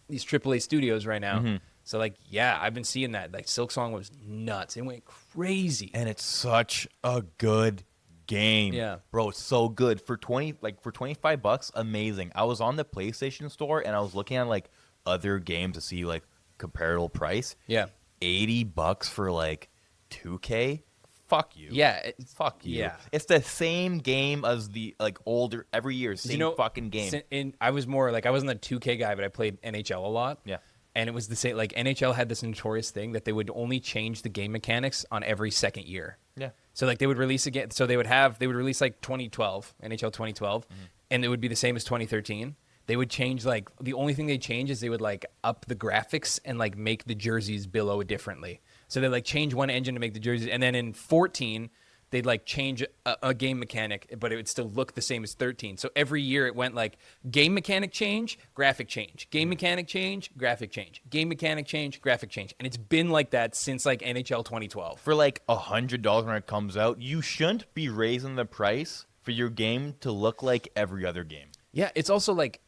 S1: these AAA studios right now. So like I've been seeing that. Like Silksong was nuts. It went crazy.
S2: And it's such a good game.
S1: Yeah.
S2: Bro, it's so good. For $25, amazing. I was on the PlayStation store and I was looking at like other games to see like comparable price.
S1: Yeah.
S2: $80 for like 2K? Fuck you.
S1: Yeah.
S2: Fuck you.
S1: Yeah.
S2: It's the same game as the like older every year, same fucking game.
S1: I was more like I wasn't a 2K guy, but I played NHL a lot.
S2: Yeah.
S1: And it was the same. Like NHL had this notorious thing that they would only change the game mechanics on every second year.
S2: Yeah.
S1: So like they would release again. So they would release like 2012 NHL 2012, and it would be the same as 2013. They would change like the only thing they change is they would like up the graphics and like make the jerseys below differently. So they like change one engine to make the jerseys, and then in 14 they'd like change a game mechanic, but it would still look the same as 13. So every year it went like game mechanic change, graphic change, game mechanic change, graphic change, game mechanic change, graphic change, and it's been like that since like NHL 2012.
S2: For like $100 when it comes out, you shouldn't be raising the price for your game to look like every other game.
S1: Yeah, it's also like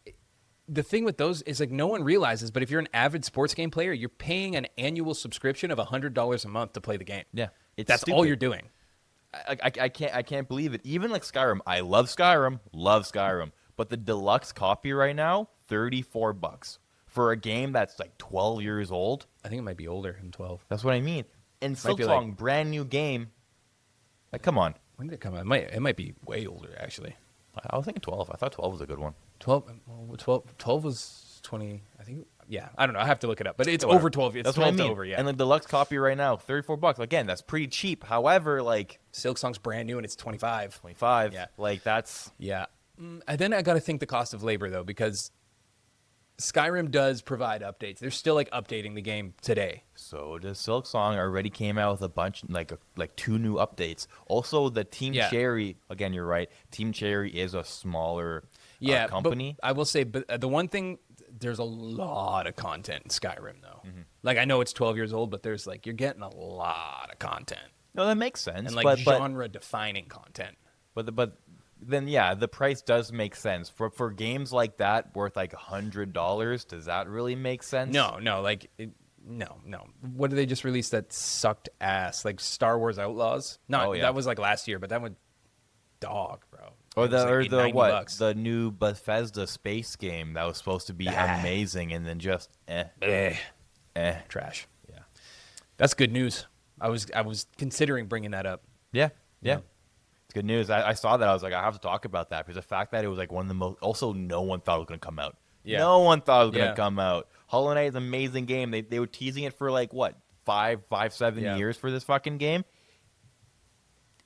S1: the thing with those is like no one realizes, but if you're an avid sports game player, you're paying an annual subscription of $100 a month to play the game.
S2: Yeah,
S1: that's
S2: stupid.
S1: all you're doing.
S2: I can't believe it. Even like Skyrim, I love Skyrim, but the deluxe copy right now, $34 for a game that's like 12 years old.
S1: I think it might be older than 12.
S2: That's what I mean. And
S1: Might be
S2: Silksong,
S1: like-
S2: brand new game. Like, come on.
S1: When did it come out? It might be way older actually.
S2: I was thinking 12. I thought 12 was a good one.
S1: 12 was 20. I think. Yeah, I don't know. I have to look it up, but it's
S2: Whatever.
S1: over 12. It's
S2: That's
S1: 12
S2: what I mean.
S1: to over. Yeah,
S2: And the deluxe copy right now, $34. Again, that's pretty cheap. However, like
S1: Silksong's brand new and it's 25.
S2: 25.
S1: Yeah.
S2: Like that's
S1: Yeah. And then I got to think the cost of labor, though, because Skyrim does provide updates. They're still, like, updating the game today.
S2: so does Silksong. Already came out with a bunch, like 2 new updates. Also, the Team
S1: Yeah.
S2: Cherry. Again, you're right. Team Cherry is a smaller
S1: Yeah,
S2: company.
S1: But I will say, but the one thing, there's a lot of content in Skyrim, though. Like, I know it's 12 years old, but there's, like, you're getting a lot of content.
S2: No, that makes sense.
S1: And, like,
S2: but
S1: genre-defining content.
S2: but then yeah, the price does make sense for games like that worth like $100. Does that really make sense?
S1: No, like, no. What did they just release that sucked ass? Like, Star Wars Outlaws?
S2: Oh, yeah.
S1: That was, like, last year, but that would dog, bro.
S2: Or
S1: It was, like,
S2: the
S1: $90
S2: what?
S1: bucks.
S2: The new Bethesda space game that was supposed to be amazing, and then just
S1: Trash. Yeah, that's good news. I was considering bringing that up.
S2: Yeah.
S1: Yeah.
S2: It's good news. I saw that. I was like, I have to talk about that because the fact that it was like one of the most. Also, no one thought it was going to come out.
S1: Yeah.
S2: No one thought it was going
S1: Yeah.
S2: to come out. Hollow Knight is an amazing game. They were teasing it for like what 7
S1: Yeah.
S2: years for this fucking game.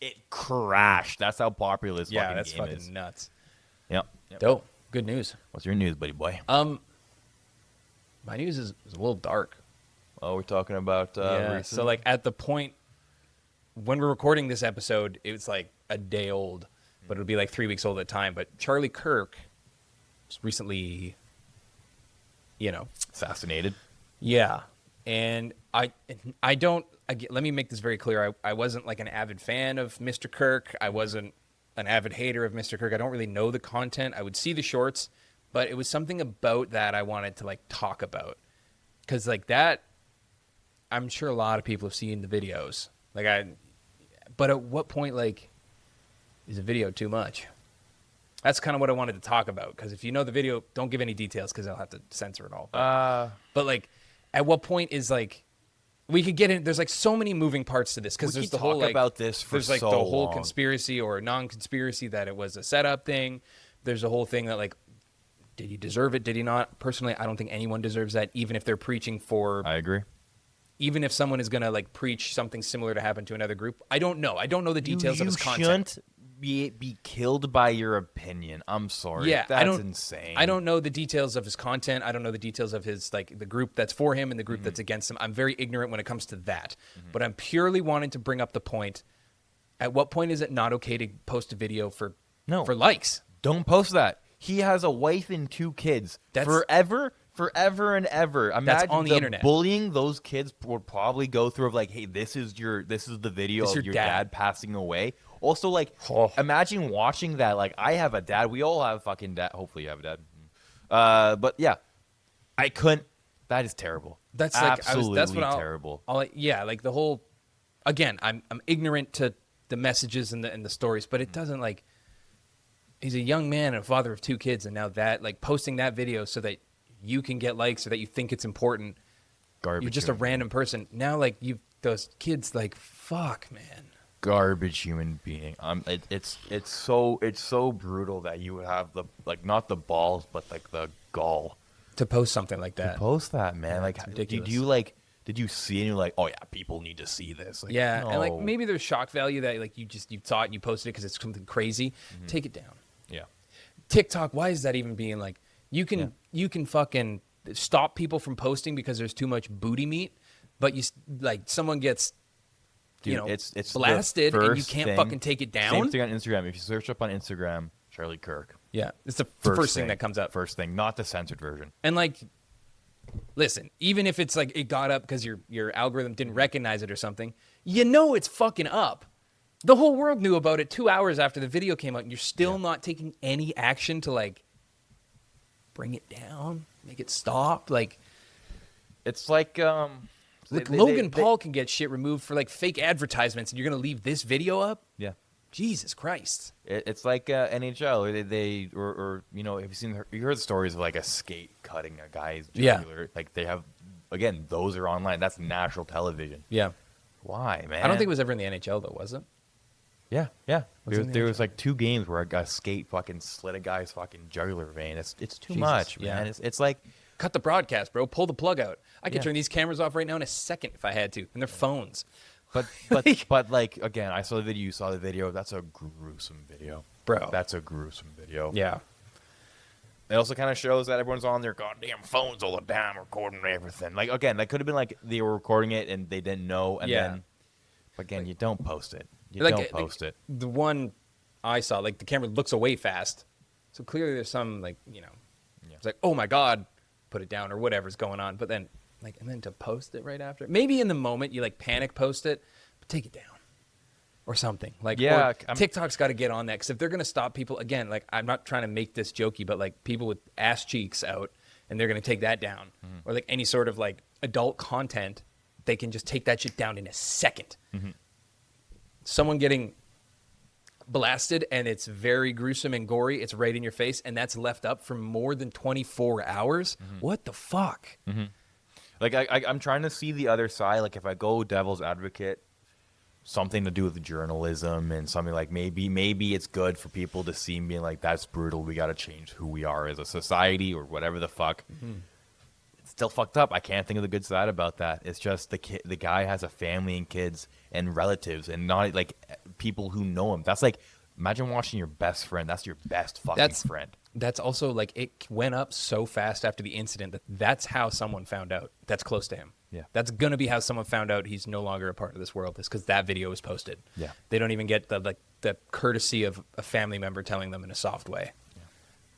S2: It crashed. That's how popular this
S1: Yeah,
S2: fucking
S1: that's
S2: game
S1: fucking
S2: is.
S1: nuts.
S2: Yep.
S1: Dope. Good news.
S2: What's your news, buddy boy?
S1: My news is a little dark.
S2: Oh, we're talking about
S1: Yeah.
S2: recent-
S1: So like at the point when we're recording this episode, it's like a day old, but it'll be like 3 weeks old at a time. But Charlie Kirk was recently,
S2: assassinated.
S1: yeah, and let me make this very clear. I wasn't like an avid fan of Mr. Kirk. I wasn't an avid hater of Mr. Kirk. I don't really know the content. I would see the shorts, but it was something about that I wanted to like talk about. Cause like that, I'm sure a lot of people have seen the videos. But at what point like is a video too much? That's kind of what I wanted to talk about. Cause if you know the video, don't give any details cause I'll have to censor it all. But like, at what point is like, we could get in. There's like so many moving parts to this because
S2: We
S1: there's
S2: could
S1: the whole
S2: talk
S1: like
S2: about this for
S1: there's like
S2: so
S1: the whole
S2: long.
S1: conspiracy or non-conspiracy that it was a setup thing. There's a whole thing that like, did he deserve it? Did he not? Personally, I don't think anyone deserves that. Even if they're preaching for,
S2: I agree.
S1: even if someone is gonna like preach something similar to happen to another group, I don't know. I don't know the details of his content.
S2: Shouldn't be killed by your opinion. I'm sorry.
S1: Yeah,
S2: that's insane.
S1: I don't know the details of his content. I don't know the details of his like the group that's for him and the group that's against him. I'm very ignorant when it comes to that. But I'm purely wanting to bring up the point. At what point is it not okay to post a video for likes?
S2: Don't post that. He has a wife and 2 kids.
S1: That's-
S2: forever and ever. Imagine
S1: on the internet.
S2: bullying those kids would probably go through of like, hey, this is the video
S1: This is
S2: of
S1: your
S2: your
S1: dad.
S2: dad passing away. Also, like,
S1: Oh.
S2: imagine watching that. Like, I have a dad. We all have a fucking dad. Hopefully, you have a dad. But yeah, I couldn't. That is terrible.
S1: That's like
S2: absolutely
S1: that's what
S2: terrible.
S1: Yeah, like the whole. Again, I'm ignorant to the messages and the stories, but it doesn't like. He's a young man and a father of 2 kids, and now that like posting that video so that you can get likes or that you think it's important.
S2: Garbage.
S1: You're just a
S2: human
S1: random person. Now, like those kids, like fuck, man.
S2: garbage human being. It's so brutal that you would have the like not the balls but like the gall
S1: To post something like that.
S2: to post that, man.
S1: Yeah,
S2: Like,
S1: it's
S2: did
S1: ridiculous.
S2: you like? Did you see and you're like, oh yeah, people need to see this. Like,
S1: Yeah, and like
S2: no.
S1: maybe there's shock value that like you thought you posted it because it's something crazy. Take it down.
S2: Yeah.
S1: TikTok, why is that even being like you can fucking stop people from posting because there's too much booty meat, but you like someone gets
S2: Dude, it's the
S1: blasted and you
S2: first
S1: can't
S2: thing-
S1: fucking take it down.
S2: Same thing on Instagram. If you search up on Instagram, Charlie Kirk.
S1: Yeah, it's the first thing that comes up.
S2: First thing, not the censored version.
S1: And like, listen, even if it's like it got up because your algorithm didn't recognize it or something, it's fucking up. The whole world knew about it 2 hours after the video came out, and you're still not taking any action to like bring it down, make it stop. Like,
S2: It's like
S1: Logan Paul can get shit removed for like fake advertisements, and you're gonna leave this video up?
S2: Yeah.
S1: Jesus Christ.
S2: It's like NHL. Or you know, have you heard the stories of like a skate cutting a guy's jugular?
S1: Yeah.
S2: Like they have, again, those are online. That's national television.
S1: Yeah.
S2: Why, man?
S1: I don't think it was ever in the NHL though, was it?
S2: Yeah.
S1: Was it in the
S2: There was
S1: NHL?
S2: like 2 games where a skate fucking slit a guy's fucking jugular vein. It's too
S1: Jesus,
S2: much,
S1: yeah.
S2: man. It's like,
S1: Cut the broadcast, bro. Pull the plug out. I could
S2: Yeah.
S1: turn these cameras off right now in a second if I had to, and they're phones.
S2: but like again, I saw the video. You saw the video. That's a gruesome video,
S1: Bro.
S2: That's a gruesome video.
S1: Yeah.
S2: It also kind of shows that everyone's on their goddamn phones all the time, recording everything. Like, again, that could have been like they were recording it and they didn't know. And
S1: Yeah.
S2: then, but again, you don't post it. You
S1: Like,
S2: don't post it.
S1: The one I saw, like the camera looks away fast, so clearly there's some like it's like, oh my god, put it down or whatever's going on. But then and then to post it right after, maybe in the moment you like panic post it, but take it down or something. Like,
S2: Yeah,
S1: or TikTok's got to get on that, because if they're gonna stop people again, like I'm not trying to make this jokey, but like people with ass cheeks out and they're gonna take that down, or like any sort of like adult content, they can just take that shit down in a second. Someone getting blasted and it's very gruesome and gory, it's right in your face, and that's left up for more than 24 hours. What the fuck?
S2: Like, I'm trying to see the other side. Like, if I go devil's advocate, something to do with journalism and something like maybe it's good for people to see me like, that's brutal. We got to change who we are as a society or whatever the fuck. It's still fucked up. I can't think of the good side about that. It's just the guy has a family and kids and relatives and not like people who know him. That's like, imagine watching your best friend. That's your best fucking friend.
S1: That's also like, it went up so fast after the incident that's how someone found out that's close to him.
S2: Yeah.
S1: That's going to be how someone found out he's no longer a part of this world, is because that video was posted.
S2: Yeah.
S1: They don't even get the courtesy of a family member telling them in a soft way. Yeah.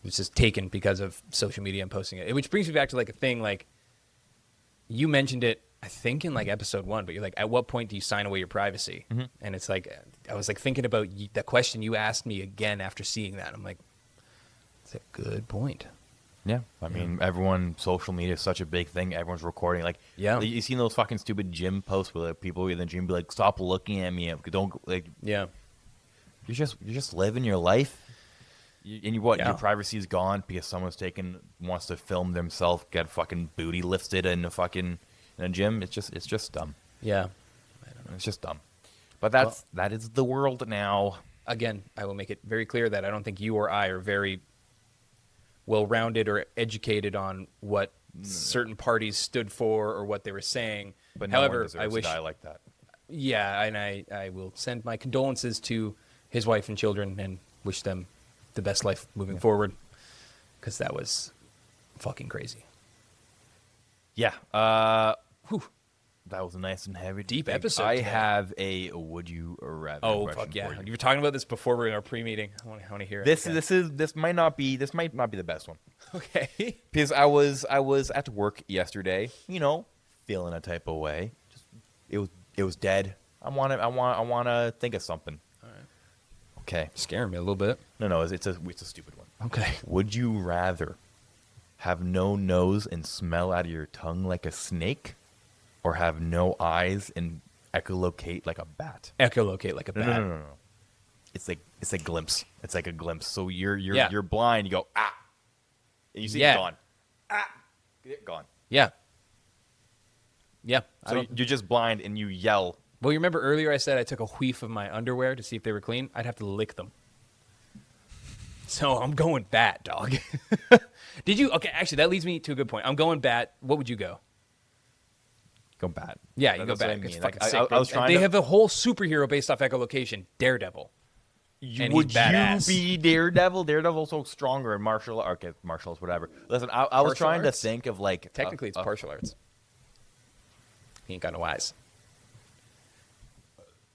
S1: It's just taken because of social media and posting it. Which brings me back to like a thing, like you mentioned it, I think in like episode 1, but you're like, at what point do you sign away your privacy? And it's like, I was like thinking about the question you asked me again after seeing that. I'm like, that's a good point.
S2: Yeah, I mean, social media is such a big thing. Everyone's recording. Like,
S1: Yeah.
S2: you seen those fucking stupid gym posts where like, people in the gym be like, "Stop looking at me." Don't like.
S1: Yeah.
S2: You're just living your life. Your
S1: Yeah.
S2: privacy is gone because someone's wants to film themselves get fucking booty lifted in a gym. It's just dumb.
S1: Yeah.
S2: It's just dumb. But that is the world now.
S1: Again, I will make it very clear that I don't think you or I are very well-rounded or educated on what certain parties stood for or what they were saying.
S2: But
S1: however,
S2: no one deserves
S1: I wish,
S2: to die like that.
S1: yeah, and I will send my condolences to his wife and children and wish them the best life moving forward, because that was fucking crazy.
S2: Yeah. Whew. That was a nice and heavy,
S1: Deep
S2: thing.
S1: episode
S2: I
S1: today.
S2: have a would you rather.
S1: Oh
S2: question
S1: fuck yeah!
S2: for you.
S1: You were talking about this before we were in our pre-meeting. I want to hear it.
S2: This might not be the best one.
S1: Okay.
S2: Because I was at work yesterday, feeling a type of way. It was dead. I want to think of something.
S1: All right.
S2: Okay.
S1: Scaring me a little bit.
S2: No, it's a stupid one.
S1: Okay.
S2: Would you rather have no nose and smell out of your tongue like a snake, or have no eyes and echolocate like a bat?
S1: Echolocate like a bat.
S2: No. It's a glimpse. It's like a glimpse. So you're blind. You go ah, and you see it gone. Ah, gone.
S1: Yeah. Yeah.
S2: So you're just blind and you yell.
S1: Well, you remember earlier I said I took a whiff of my underwear to see if they were clean? I'd have to lick them. So I'm going bat, dog. Did you? Okay, actually, that leads me to a good point. I'm going bat. What would you go?
S2: Go bat.
S1: Yeah, you go
S2: That's what
S1: bat.
S2: I
S1: It's
S2: mean.
S1: fucking
S2: Like,
S1: sick.
S2: I was trying
S1: they
S2: to.
S1: have a whole superhero based off echolocation, Daredevil. And
S2: Would
S1: he's badass.
S2: you be Daredevil? Daredevil's so stronger in martial arts, whatever. Listen, I was
S1: Martial
S2: trying
S1: arts?
S2: to think of like
S1: Technically, it's martial arts. He ain't got no eyes.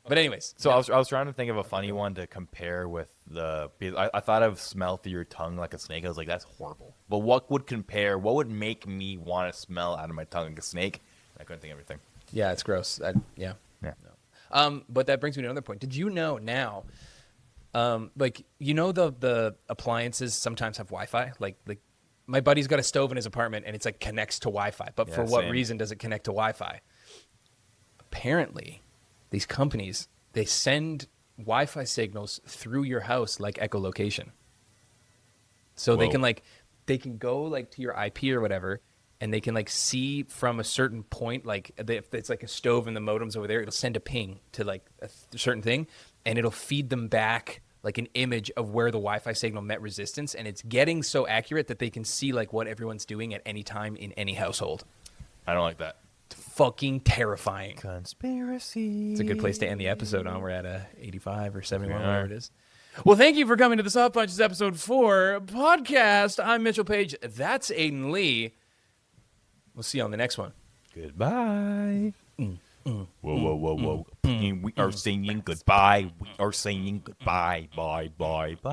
S1: But anyways,
S2: So I was trying to think of a funny one to compare with because I thought of smell through your tongue like a snake. I was like, that's horrible. But what would compare? What would make me want to smell out of my tongue like a snake? I couldn't think of everything.
S1: yeah, it's gross. Yeah.
S2: Yeah.
S1: But that brings me to another point. Did you know now, the appliances sometimes have Wi-Fi, like my buddy's got a stove in his apartment and it's like connects to Wi-Fi. But for
S2: Yeah,
S1: what
S2: same.
S1: reason does it connect to Wi-Fi? Apparently, these companies, they send Wi-Fi signals through your house like echolocation. So they
S2: Whoa.
S1: they can go like to your IP or whatever, and they can like see from a certain point, like if it's like a stove and the modem's over there, it'll send a ping to like a certain thing, and it'll feed them back like an image of where the Wi-Fi signal met resistance, and it's getting so accurate that they can see like what everyone's doing at any time in any household.
S2: I don't like that.
S1: It's fucking terrifying.
S2: Conspiracy.
S1: It's a good place to end the episode on. We're at 85 or 71,
S2: We are.
S1: whatever it is. Well, thank you for coming to the Soft Punches episode 4 podcast. I'm Mitchell Page. That's Aiden Lee. We'll see you on the next one.
S2: Goodbye. Whoa, whoa, whoa, whoa. We are saying goodbye. We are saying goodbye. Bye, bye, bye.